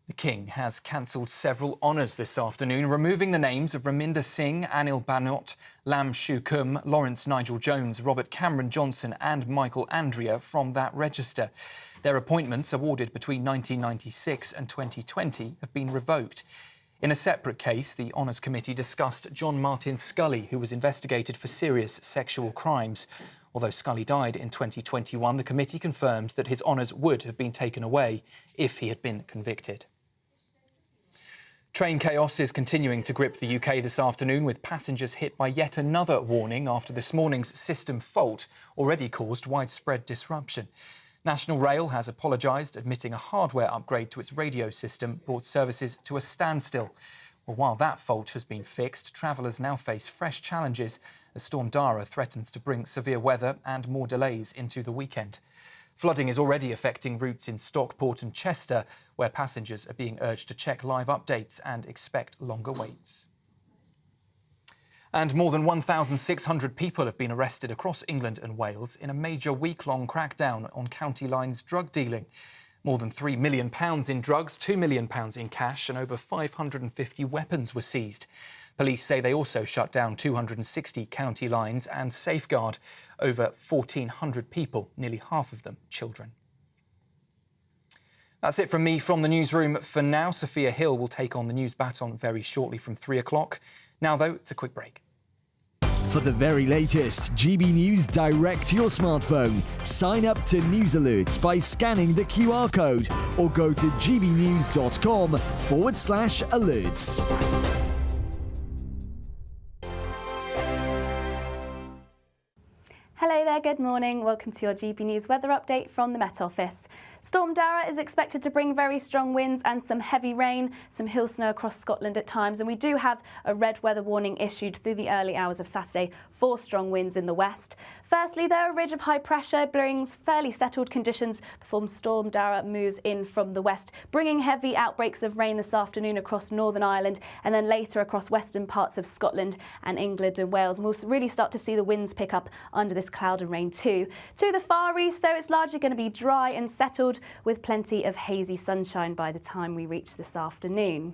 The King has cancelled several honours this afternoon, removing the names of Raminder Singh, Anil Banot, Lam Shu Kum, Lawrence Nigel Jones, Robert Cameron Johnson and Michael Andrea from that register. Their appointments, awarded between 1996 and 2020, have been revoked. In a separate case, the Honours Committee discussed John Martin Scully, who was investigated for serious sexual crimes. Although Scully died in 2021, the committee confirmed that his honours would have been taken away if he had been convicted. Train chaos is continuing to grip the UK this afternoon, with passengers hit by yet another warning after this morning's system fault already caused widespread disruption. National Rail has apologised, admitting a hardware upgrade to its radio system brought services to a standstill. Well, while that fault has been fixed, travellers now face fresh challenges as Storm Dara threatens to bring severe weather and more delays into the weekend. Flooding is already affecting routes in Stockport and Chester, where passengers are being urged to check live updates and expect longer waits. And more than 1,600 people have been arrested across England and Wales in a major week-long crackdown on county lines drug dealing. More than £3 million in drugs, £2 million in cash and over 550 weapons were seized. Police say they also shut down 260 county lines and safeguard over 1,400 people, nearly half of them children. That's it from me from the newsroom for now. Sophia Hill will take on the news baton very shortly from 3 o'clock. Now, though, it's a quick break. For the very latest GB News direct to your smartphone, sign up to News Alerts by scanning the QR code or go to gbnews.com/alerts. Hello there, good morning. Welcome to your GB News weather update from the Met Office. Storm Dara is expected to bring very strong winds and some heavy rain, some hill snow across Scotland at times, and we do have a red weather warning issued through the early hours of Saturday for strong winds in the west. Firstly, though, a ridge of high pressure brings fairly settled conditions before Storm Dara moves in from the west, bringing heavy outbreaks of rain this afternoon across Northern Ireland and then later across western parts of Scotland and England and Wales. And we'll really start to see the winds pick up under this cloud and rain too. To the far east, though, it's largely going to be dry and settled with plenty of hazy sunshine by the time we reach this afternoon.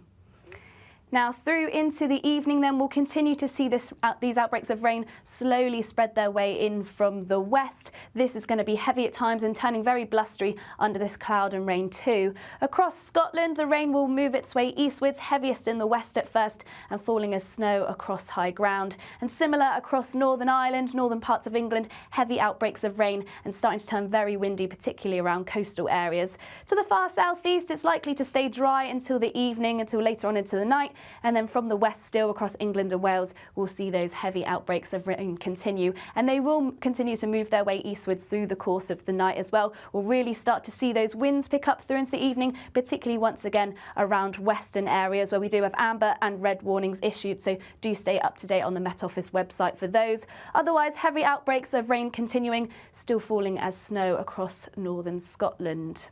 Now, through into the evening, then, we'll continue to see these outbreaks of rain slowly spread their way in from the west. This is going to be heavy at times and turning very blustery under this cloud and rain too. Across Scotland, the rain will move its way eastwards, heaviest in the west at first and falling as snow across high ground. And similar across Northern Ireland, northern parts of England, heavy outbreaks of rain and starting to turn very windy, particularly around coastal areas. To the far southeast, it's likely to stay dry until the evening, until later on into the night. And then from the west still across England and Wales, we'll see those heavy outbreaks of rain continue. And they will continue to move their way eastwards through the course of the night as well. We'll really start to see those winds pick up through into the evening, particularly once again around western areas where we do have amber and red warnings issued. So do stay up to date on the Met Office website for those. Otherwise, heavy outbreaks of rain continuing, still falling as snow across northern Scotland.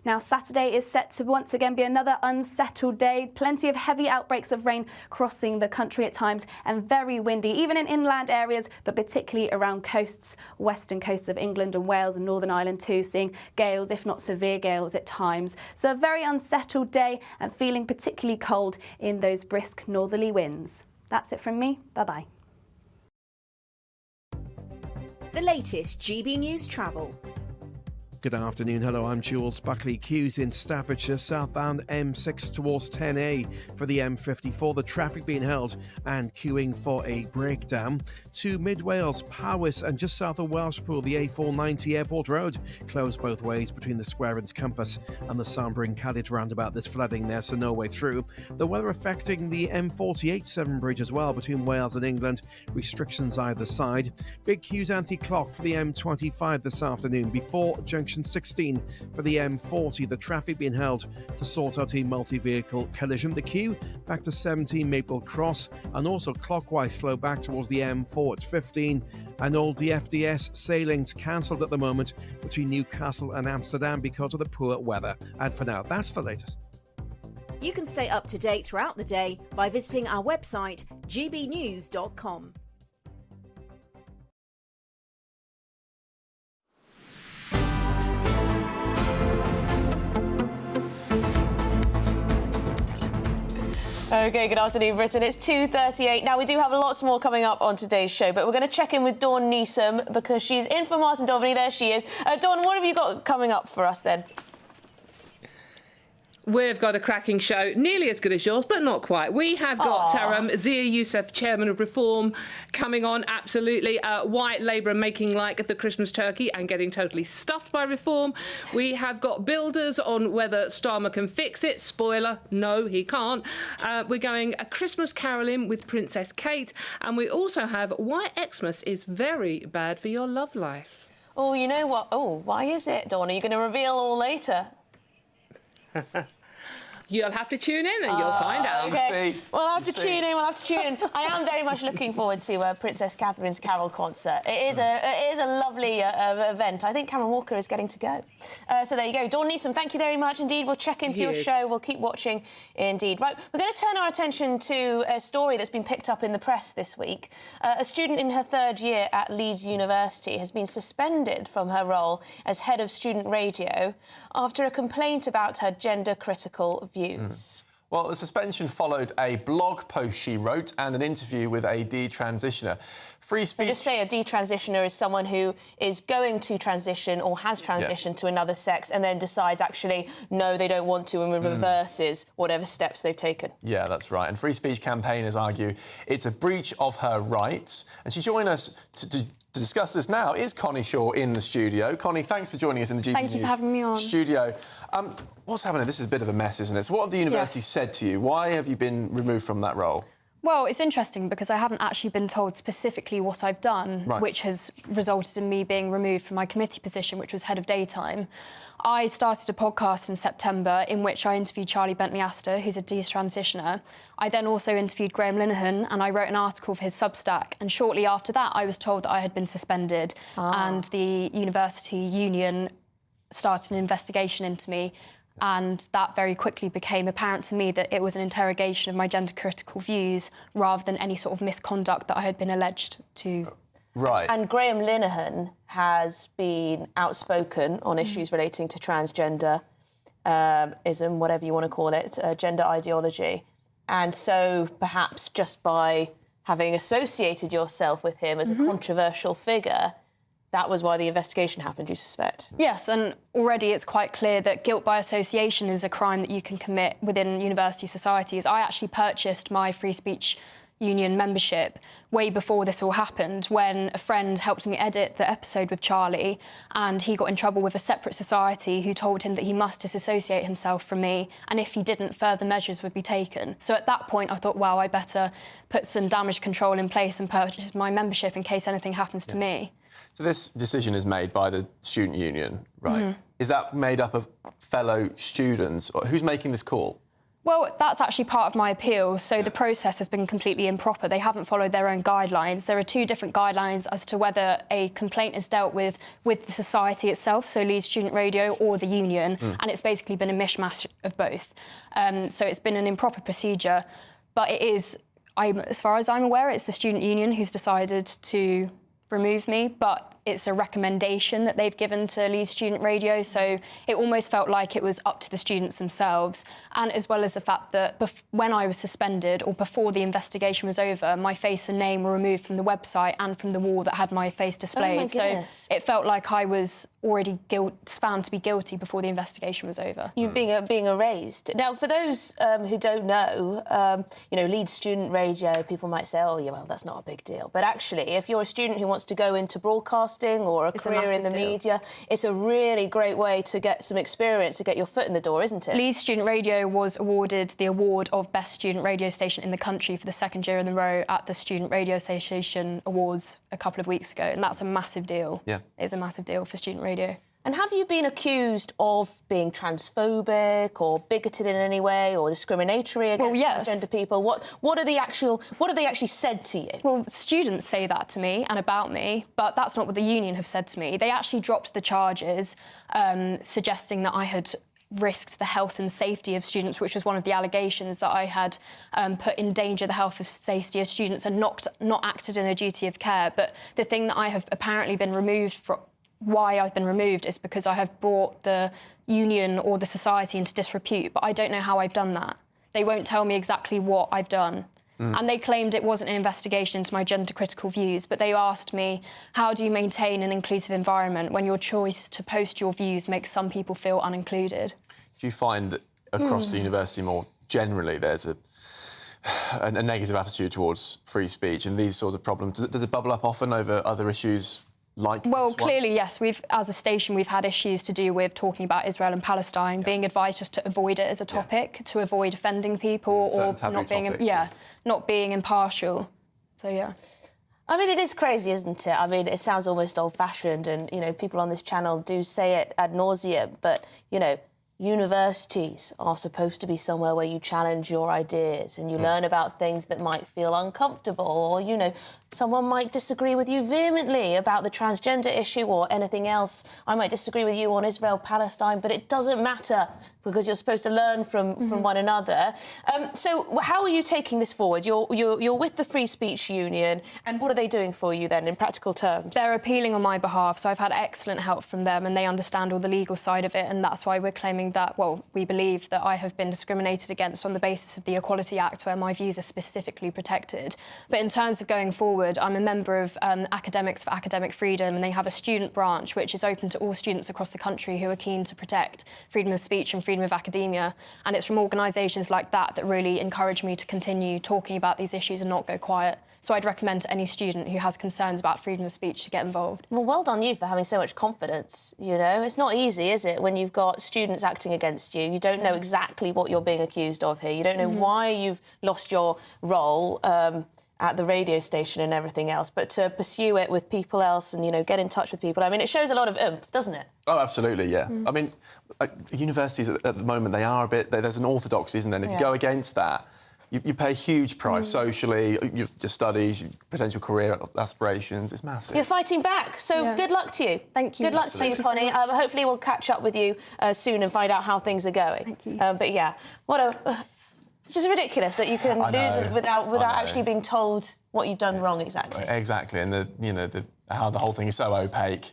Now, Saturday is set to once again be another unsettled day. Plenty of heavy outbreaks of rain crossing the country at times and very windy, even in inland areas, but particularly around coasts, western coasts of England and Wales and Northern Ireland too, seeing gales, if not severe gales at times. So a very unsettled day and feeling particularly cold in those brisk northerly winds. That's it from me. Bye-bye. The latest GB News travel. Good afternoon. Hello, I'm Jules Buckley. Queues in Staffordshire, southbound M6 towards 10A for the M54. The traffic being held and queuing for a breakdown. To Mid Wales, Powys and just south of Welshpool, the A490 Airport Road closed both ways between the Square and Compass and the Sambring Cabbage roundabout. There's flooding there, so no way through. The weather affecting the M48 Severn Bridge as well between Wales and England. Restrictions either side. Big queues anti-clock for the M25 this afternoon before Junction 16 for the M40. The traffic being held to sort out a multi-vehicle collision. The queue back to 17 Maple Cross and also clockwise slow back towards the M4 at 15. And all DFDS sailings cancelled at the moment between Newcastle and Amsterdam because of the poor weather. And for now, that's the latest. You can stay up to date throughout the day by visiting our website, gbnews.com. OK, good afternoon, Britain. It's 2:38. Now, we do have lots more coming up on today's show, but we're going to check in with Dawn Neeson because she's in for Martin Dobbiny. There she is. Dawn, what have you got coming up for us then? We've got a cracking show, nearly as good as yours, but not quite. We have got Zia Youssef, Chairman of Reform, coming on, absolutely. White Labour making like the Christmas turkey and getting totally stuffed by Reform. We have got builders on whether Starmer can fix it. Spoiler, no, he can't. We're going a Christmas caroling with Princess Kate. And we also have why Xmas is very bad for your love life. Oh, you know what? Oh, why is it, Dawn? Are you going to reveal all later? You'll have to tune in and you'll find out. OK, we'll have to tune in, I am very much looking forward to Princess Catherine's Carol concert. It is a lovely event. I think Cameron Walker is getting to go. So there you go. Dawn Neeson, thank you very much indeed. We'll check into your show. We'll keep watching indeed. Right, we're going to turn our attention to a story that's been picked up in the press this week. A student in her third year at Leeds University has been suspended from her role as head of student radio after a complaint about her gender-critical views. Well, the suspension followed a blog post she wrote and an interview with a detransitioner. Free speech... Just say a detransitioner is someone who is going to transition or has transitioned to another sex and then decides, actually, no, they don't want to, and reverses whatever steps they've taken. Yeah, that's right. And free speech campaigners argue it's a breach of her rights. And she joined us to discuss this now is Connie Shaw in the studio. Connie, thanks for joining us in the GBNews Thank you for having me on. Studio. What's happening? This is a bit of a mess, isn't it? So what have the university said to you? Why have you been removed from that role? Well, it's interesting because I haven't actually been told specifically what I've done, which has resulted in me being removed from my committee position, which was head of daytime. I started a podcast in September in which I interviewed Charlie Bentley-Astor, who's a detransitioner. I then also interviewed Graham Linehan and I wrote an article for his Substack. And shortly after that, I was told that I had been suspended and the university union started an investigation into me. And that very quickly became apparent to me that it was an interrogation of my gender-critical views rather than any sort of misconduct that I had been alleged to. Right. And Graham Linehan has been outspoken on issues relating to transgender ism, whatever you want to call it, gender ideology. And so perhaps just by having associated yourself with him as a controversial figure, that was why the investigation happened, you suspect? Yes, and already it's quite clear that guilt by association is a crime that you can commit within university societies. I actually purchased my free speech union membership way before this all happened, when a friend helped me edit the episode with Charlie, and he got in trouble with a separate society who told him that he must disassociate himself from me, and if he didn't, further measures would be taken. So at that point, I thought, wow, I better put some damage control in place and purchase my membership in case anything happens to me. So this decision is made by the student union, right? Is that made up of fellow students? Or who's making this call? Well, that's actually part of my appeal, so the process has been completely improper. They haven't followed their own guidelines. There are two different guidelines as to whether a complaint is dealt with the society itself, so Leeds Student Radio, or the union, and it's basically been a mishmash of both. So it's been an improper procedure, but it is, as far as I'm aware, it's the student union who's decided to remove me, but it's a recommendation that they've given to Leeds Student Radio, so it almost felt like it was up to the students themselves, and as well as the fact that when I was suspended, or before the investigation was over, my face and name were removed from the website and from the wall that had my face displayed. Oh my goodness. So it felt like I was already found to be guilty before the investigation was over. You being erased. Now, for those who don't know, Leeds Student Radio, people might say, oh, yeah, well, that's not a big deal. But actually, if you're a student who wants to go into broadcasting or a career in the media, it's a really great way to get some experience, to get your foot in the door, isn't it? Leeds Student Radio was awarded the award of Best Student Radio Station in the country for the second year in a row at the Student Radio Association Awards a couple of weeks ago, and that's a massive deal. Yeah. It's a massive deal for student radio. And have you been accused of being transphobic or bigoted in any way or discriminatory against transgender people? What have they actually said to you? Well, students say that to me and about me, but that's not what the union have said to me. They actually dropped the charges, suggesting that I had risked the health and safety of students, which was one of the allegations, that I had put in danger the health and safety of students and not acted in a duty of care. But the thing that I have apparently been removed from, why I've been removed, is because I have brought the union or the society into disrepute, but I don't know how I've done that. They won't tell me exactly what I've done. And they claimed it wasn't an investigation into my gender-critical views, but they asked me, how do you maintain an inclusive environment when your choice to post your views makes some people feel unincluded? Do you find that across the university more generally there's a negative attitude towards free speech and these sorts of problems? Does it bubble up often over other issues like this one? Clearly, yes. As a station, we've had issues to do with talking about Israel and Palestine, being advised just to avoid it as a topic, to avoid offending people or not being impartial. So, yeah. I mean, it is crazy, isn't it? I mean, it sounds almost old-fashioned and, people on this channel do say it ad nauseum, but, universities are supposed to be somewhere where you challenge your ideas and you learn about things that might feel uncomfortable, or, someone might disagree with you vehemently about the transgender issue or anything else. I might disagree with you on Israel-Palestine, but it doesn't matter because you're supposed to learn from one another. So how are you taking this forward? You're with the Free Speech Union, and what are they doing for you then in practical terms? They're appealing on my behalf, so I've had excellent help from them and they understand all the legal side of it, and that's why we're claiming that, we believe that I have been discriminated against on the basis of the Equality Act, where my views are specifically protected. But in terms of going forward, I'm a member of Academics for Academic Freedom, and they have a student branch which is open to all students across the country who are keen to protect freedom of speech and freedom of academia. And it's from organisations like that that really encourage me to continue talking about these issues and not go quiet. So I'd recommend to any student who has concerns about freedom of speech to get involved. Well, well done you for having so much confidence, you know. It's not easy, is it, when you've got students acting against you? You don't know exactly what you're being accused of here. You don't know why you've lost your role at the radio station and everything else, but to pursue it with people else and, you know, get in touch with people. I mean, it shows a lot of oomph, doesn't it? Oh, absolutely, yeah. I mean, universities at the moment, they are a bit... There's an orthodoxy, isn't there? And if you go against that, you pay a huge price socially, your studies, your potential career aspirations. It's massive. You're fighting back, so good luck to you. Thank you. Good luck to you, Connie. Hopefully we'll catch up with you soon and find out how things are going. Thank you. But yeah, what a... It's just ridiculous that you can lose without actually being told what you've done wrong exactly. Exactly, and how the whole thing is so opaque.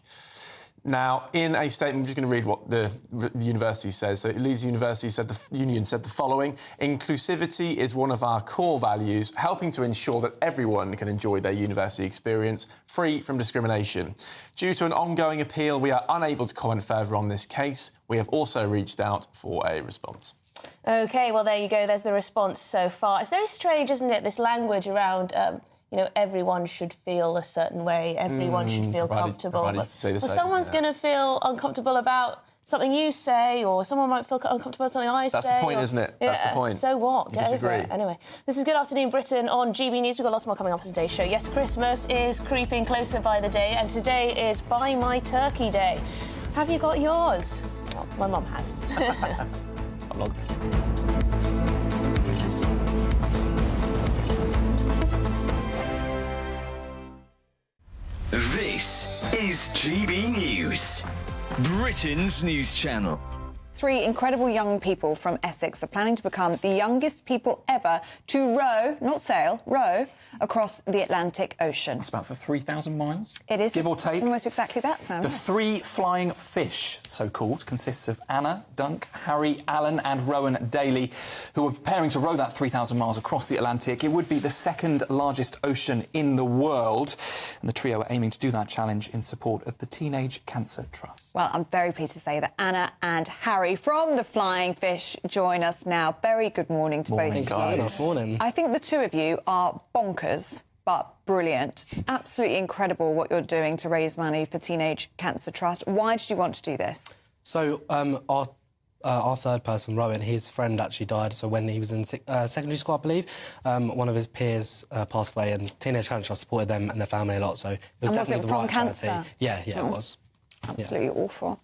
Now, in a statement, I'm just going to read what the university says. So Leeds University Union said the following: inclusivity is one of our core values, helping to ensure that everyone can enjoy their university experience free from discrimination. Due to an ongoing appeal, we are unable to comment further on this case. We have also reached out for a response. OK, well, there you go. There's the response so far. It's very strange, isn't it, this language around... you know, everyone should feel a certain way, everyone should feel comfortable. But someone's going to feel uncomfortable about something you say, or someone might feel uncomfortable about something I say. That's the point, isn't it? That's the point. So what? Get over it. Anyway, this is Good Afternoon Britain on GB News. We've got lots more coming up on today's show. Yes, Christmas is creeping closer by the day, and today is Buy My Turkey Day. Have you got yours? Well, my mum has. I'm not... This is GB News, Britain's news channel. 3 incredible young people from Essex are planning to become the youngest people ever to row, not sail, row, across the Atlantic Ocean. It's about for 3,000 miles? It is. Give or take. Almost exactly that, Sam. The 3 flying fish, so-called, consists of Anna, Dunk, Harry, Alan and Rowan Daly, who are preparing to row that 3,000 miles across the Atlantic. It would be the 2nd largest ocean in the world, and the trio are aiming to do that challenge in support of the Teenage Cancer Trust. Well, I'm very pleased to say that Anna and Harry from the Flying Fish join us now. Very good morning to both of you. Good morning. I think the 2 of you are bonkers, but brilliant. Absolutely incredible what you're doing to raise money for Teenage Cancer Trust. Why did you want to do this? So our third person, Rowan, his friend actually died. So when he was in secondary school, I believe, one of his peers passed away, and Teenage Cancer Trust supported them and their family a lot. So it was definitely the right charity. Yeah, it was. Absolutely awful.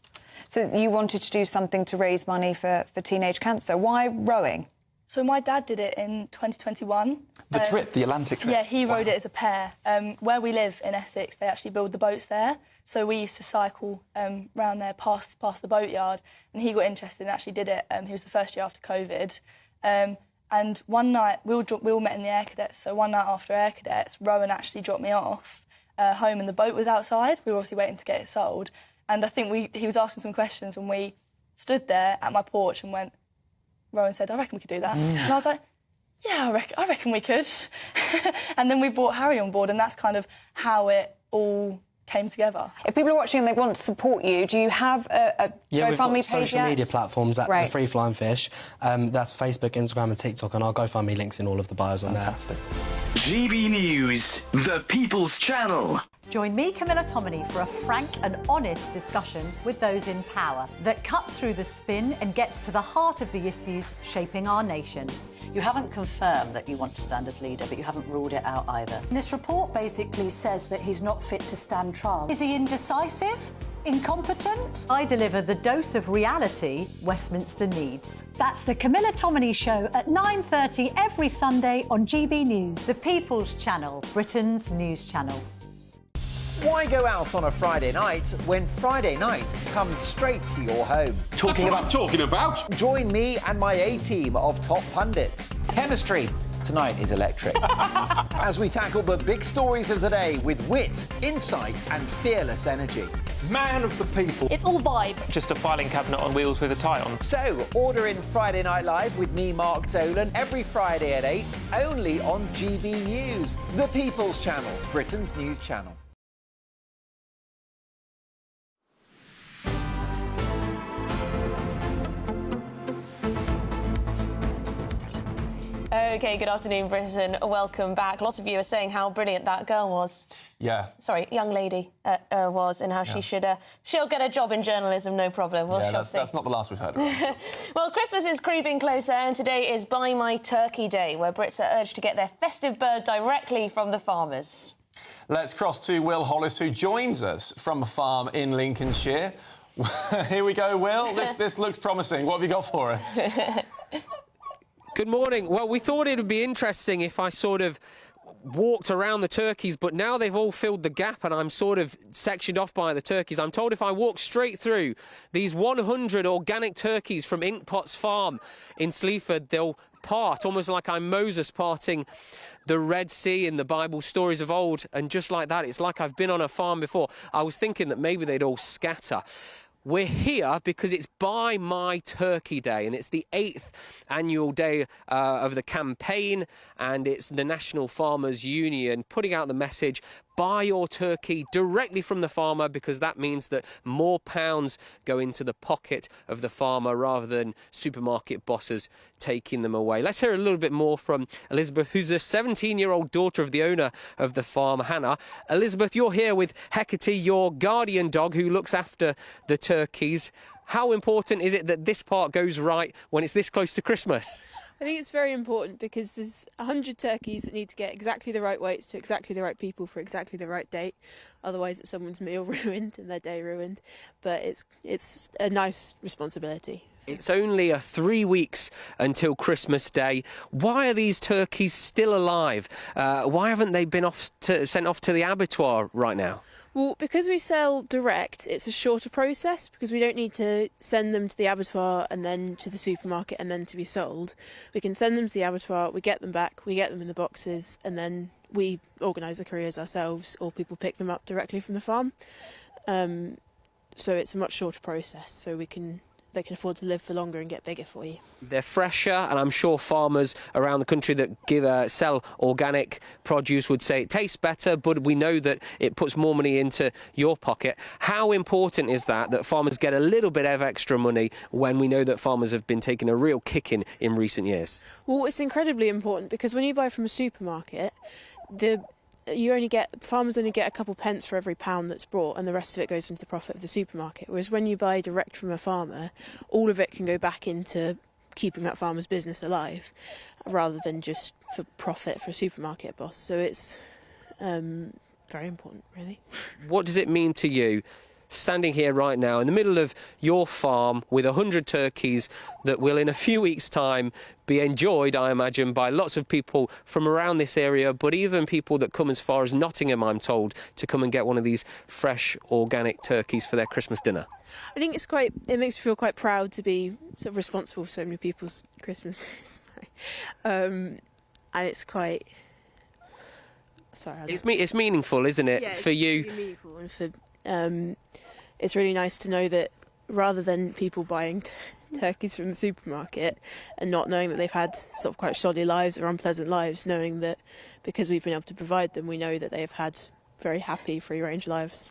So you wanted to do something to raise money for teenage cancer. Why rowing? So my dad did it in 2021. The trip, the Atlantic trip? Yeah, he rowed it as a pair. Where we live in Essex, they actually build the boats there. So we used to cycle round there past the boatyard, and he got interested and actually did it. He was the first year after COVID. And one night, we all met in the Air Cadets, so one night after Air Cadets, Rowan actually dropped me off home and the boat was outside. We were obviously waiting to get it sold. And I think he was asking some questions, and we stood there at my porch and went, Rowan said, I reckon we could do that. And I was like, yeah, I reckon we could. And then we brought Harry on board, and that's kind of how it all came together. If people are watching and they want to support you, do you have a GoFundMe page? Yeah, we've got social media platforms at the Free Flying Fish. That's Facebook, Instagram and TikTok, and our GoFundMe links in all of the bios on there. Fantastic. GB News, the People's Channel. Join me, Camilla Tominey, for a frank and honest discussion with those in power that cuts through the spin and gets to the heart of the issues shaping our nation. You haven't confirmed that you want to stand as leader, but you haven't ruled it out either. This report basically says that he's not fit to stand trial. Is he indecisive? Incompetent? I deliver the dose of reality Westminster needs. That's the Camilla Tominey Show at 9:30 every Sunday on GB News, the People's Channel, Britain's news channel. Why go out on a Friday night when Friday night comes straight to your home? Talking about? Join me and my A-team of top pundits. Chemistry tonight is electric. As we tackle the big stories of the day with wit, insight and fearless energy. Man of the people. It's all vibe. Just a filing cabinet on wheels with a tie on. So, order in Friday Night Live with me, Mark Dolan, every Friday at 8, only on GB News, the People's Channel, Britain's news channel. OK, good afternoon, Britain. Welcome back. Lots of you are saying how brilliant that girl was. Yeah. Sorry, young lady was, and how she'll get a job in journalism, no problem. That's not the last we've heard of her. Well, Christmas is creeping closer, and today is Buy My Turkey Day, where Brits are urged to get their festive bird directly from the farmers. Let's cross to Will Hollis, who joins us from a farm in Lincolnshire. Here we go, Will. This looks promising. What have you got for us? Good morning. Well, we thought it would be interesting if I sort of walked around the turkeys, but now they've all filled the gap and I'm sort of sectioned off by the turkeys. I'm told if I walk straight through these 100 organic turkeys from Inkpot's farm in Sleaford, they'll part, almost like I'm Moses parting the Red Sea in the Bible stories of old. And just like that, it's like I've been on a farm before. I was thinking that maybe they'd all scatter. We're here because it's Buy My Turkey Day, and it's the 8th annual day of the campaign, and it's the National Farmers Union putting out the message, buy your turkey directly from the farmer, because that means that more pounds go into the pocket of the farmer rather than supermarket bosses taking them away. Let's hear a little bit more from Elizabeth, who's a 17-year-old daughter of the owner of the farm, Hannah. Elizabeth, you're here with Hecate, your guardian dog who looks after the turkeys. How important is it that this part goes right when it's this close to Christmas? I think it's very important because there's 100 turkeys that need to get exactly the right weights to exactly the right people for exactly the right date. Otherwise, it's someone's meal ruined and their day ruined. But it's a nice responsibility. It's only 3 weeks until Christmas Day. Why are these turkeys still alive? Why haven't they been sent off to the abattoir right now? Well, because we sell direct, it's a shorter process because we don't need to send them to the abattoir and then to the supermarket and then to be sold. We can send them to the abattoir, we get them back, we get them in the boxes, and then we organise the couriers ourselves, or people pick them up directly from the farm. So it's a much shorter process, so they can afford to live for longer and get bigger for you. They're fresher, and I'm sure farmers around the country that sell organic produce would say it tastes better, but we know that it puts more money into your pocket. How important is that farmers get a little bit of extra money when we know that farmers have been taking a real kicking in recent years? Well, it's incredibly important because when you buy from a supermarket, farmers only get a couple pence for every pound that's brought, and the rest of it goes into the profit of the supermarket. Whereas when you buy direct from a farmer, all of it can go back into keeping that farmer's business alive, rather than just for profit for a supermarket boss. So it's very important, really. What does it mean to you, standing here right now in the middle of your farm with 100 turkeys that will in a few weeks' time be enjoyed, I imagine, by lots of people from around this area, but even people that come as far as Nottingham, I'm told, to come and get one of these fresh organic turkeys for their Christmas dinner? I think it makes me feel quite proud to be sort of responsible for so many people's Christmases. And it's quite... It's meaningful, isn't it, for you? It's really meaningful, and for... it's really nice to know that rather than people buying turkeys from the supermarket and not knowing that they've had sort of quite shoddy lives or unpleasant lives, knowing that because we've been able to provide them, we know that they have had very happy, free-range lives.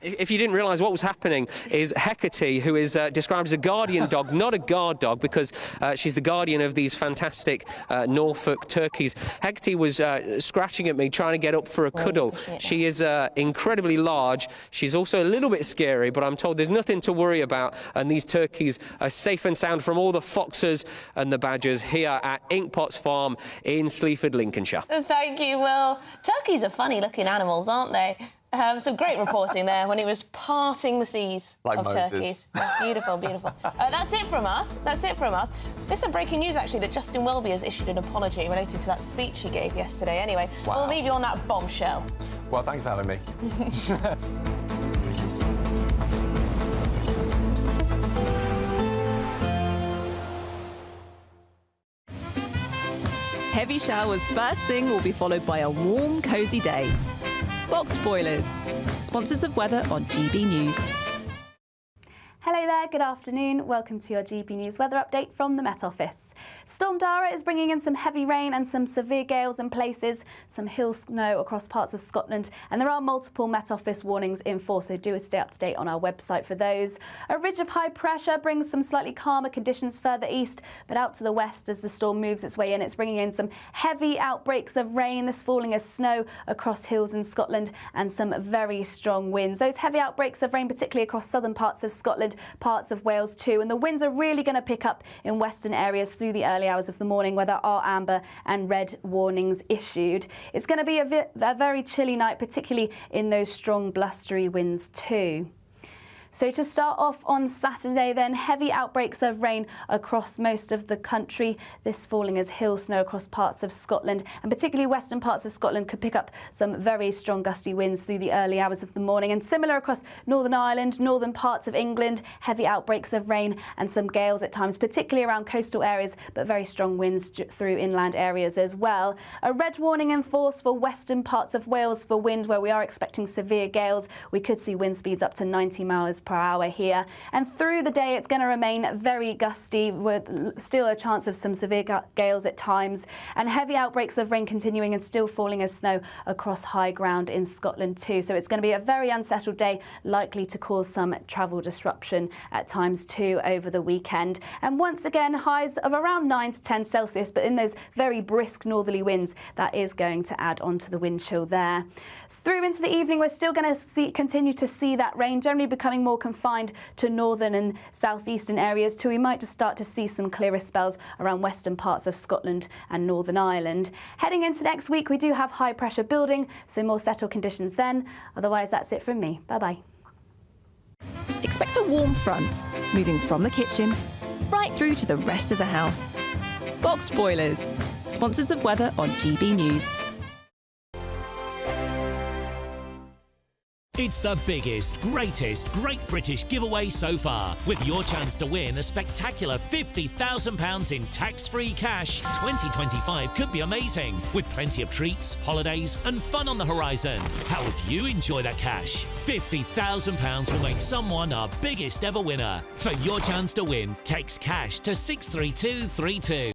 If you didn't realise what was happening, is Hecate, who is described as a guardian dog, not a guard dog, because she's the guardian of these fantastic Norfolk turkeys. Hecate was scratching at me, trying to get up for a cuddle. She is incredibly large. She's also a little bit scary, but I'm told there's nothing to worry about, and these turkeys are safe and sound from all the foxes and the badgers here at Inkpot's farm in Sleaford, Lincolnshire. Thank you, Will. Turkeys are funny-looking animals, aren't they? Some great reporting there when he was parting the seas of Moses. turkeys. Beautiful, beautiful. That's it from us. There's some breaking news, actually, that Justin Welby has issued an apology relating to that speech he gave yesterday. Anyway, We'll leave you on that bombshell. Well, thanks for having me. Heavy showers first thing will be followed by a warm, cosy day. Boxed boilers, sponsors of weather on GB News. Hello there, good afternoon. Welcome to your GB News weather update from the Met Office. Storm Dara is bringing in some heavy rain and some severe gales in places, some hill snow across parts of Scotland, and there are multiple Met Office warnings in force, so do stay up to date on our website for those. A ridge of high pressure brings some slightly calmer conditions further east, but out to the west as the storm moves its way in, it's bringing in some heavy outbreaks of rain, this falling as snow across hills in Scotland, and some very strong winds. Those heavy outbreaks of rain, particularly across southern parts of Scotland, parts of Wales too, and the winds are really going to pick up in western areas through the early hours of the morning where there are amber and red warnings issued. It's going to be a very chilly night, particularly in those strong blustery winds too. So to start off on Saturday then, heavy outbreaks of rain across most of the country. This falling as hill snow across parts of Scotland, and particularly western parts of Scotland could pick up some very strong gusty winds through the early hours of the morning. And similar across Northern Ireland, northern parts of England, heavy outbreaks of rain and some gales at times, particularly around coastal areas, but very strong winds through inland areas as well. A red warning in force for western parts of Wales for wind, where we are expecting severe gales. We could see wind speeds up to 90 miles per hour here, and through the day it's going to remain very gusty with still a chance of some severe gales at times, and heavy outbreaks of rain continuing and still falling as snow across high ground in Scotland too. So it's going to be a very unsettled day, likely to cause some travel disruption at times too over the weekend. And once again, highs of around 9 to 10 Celsius, but in those very brisk northerly winds, that is going to add on to the wind chill there. Through into the evening, we're still going to continue to see that rain, generally becoming more confined to northern and southeastern areas too. We might just start to see some clearer spells around western parts of Scotland and Northern Ireland. Heading into next week, we do have high pressure building, so more settled conditions then. Otherwise, that's it from me. Bye-bye. Expect a warm front, moving from the kitchen right through to the rest of the house. Boxed Boilers, sponsors of weather on GB News. It's the biggest, greatest Great British giveaway so far, with your chance to win a spectacular £50,000 in tax-free cash. 2025 could be amazing, with plenty of treats, holidays and fun on the horizon. How would you enjoy that cash? £50,000 will make someone our biggest ever winner. For your chance to win, text cash to 63232.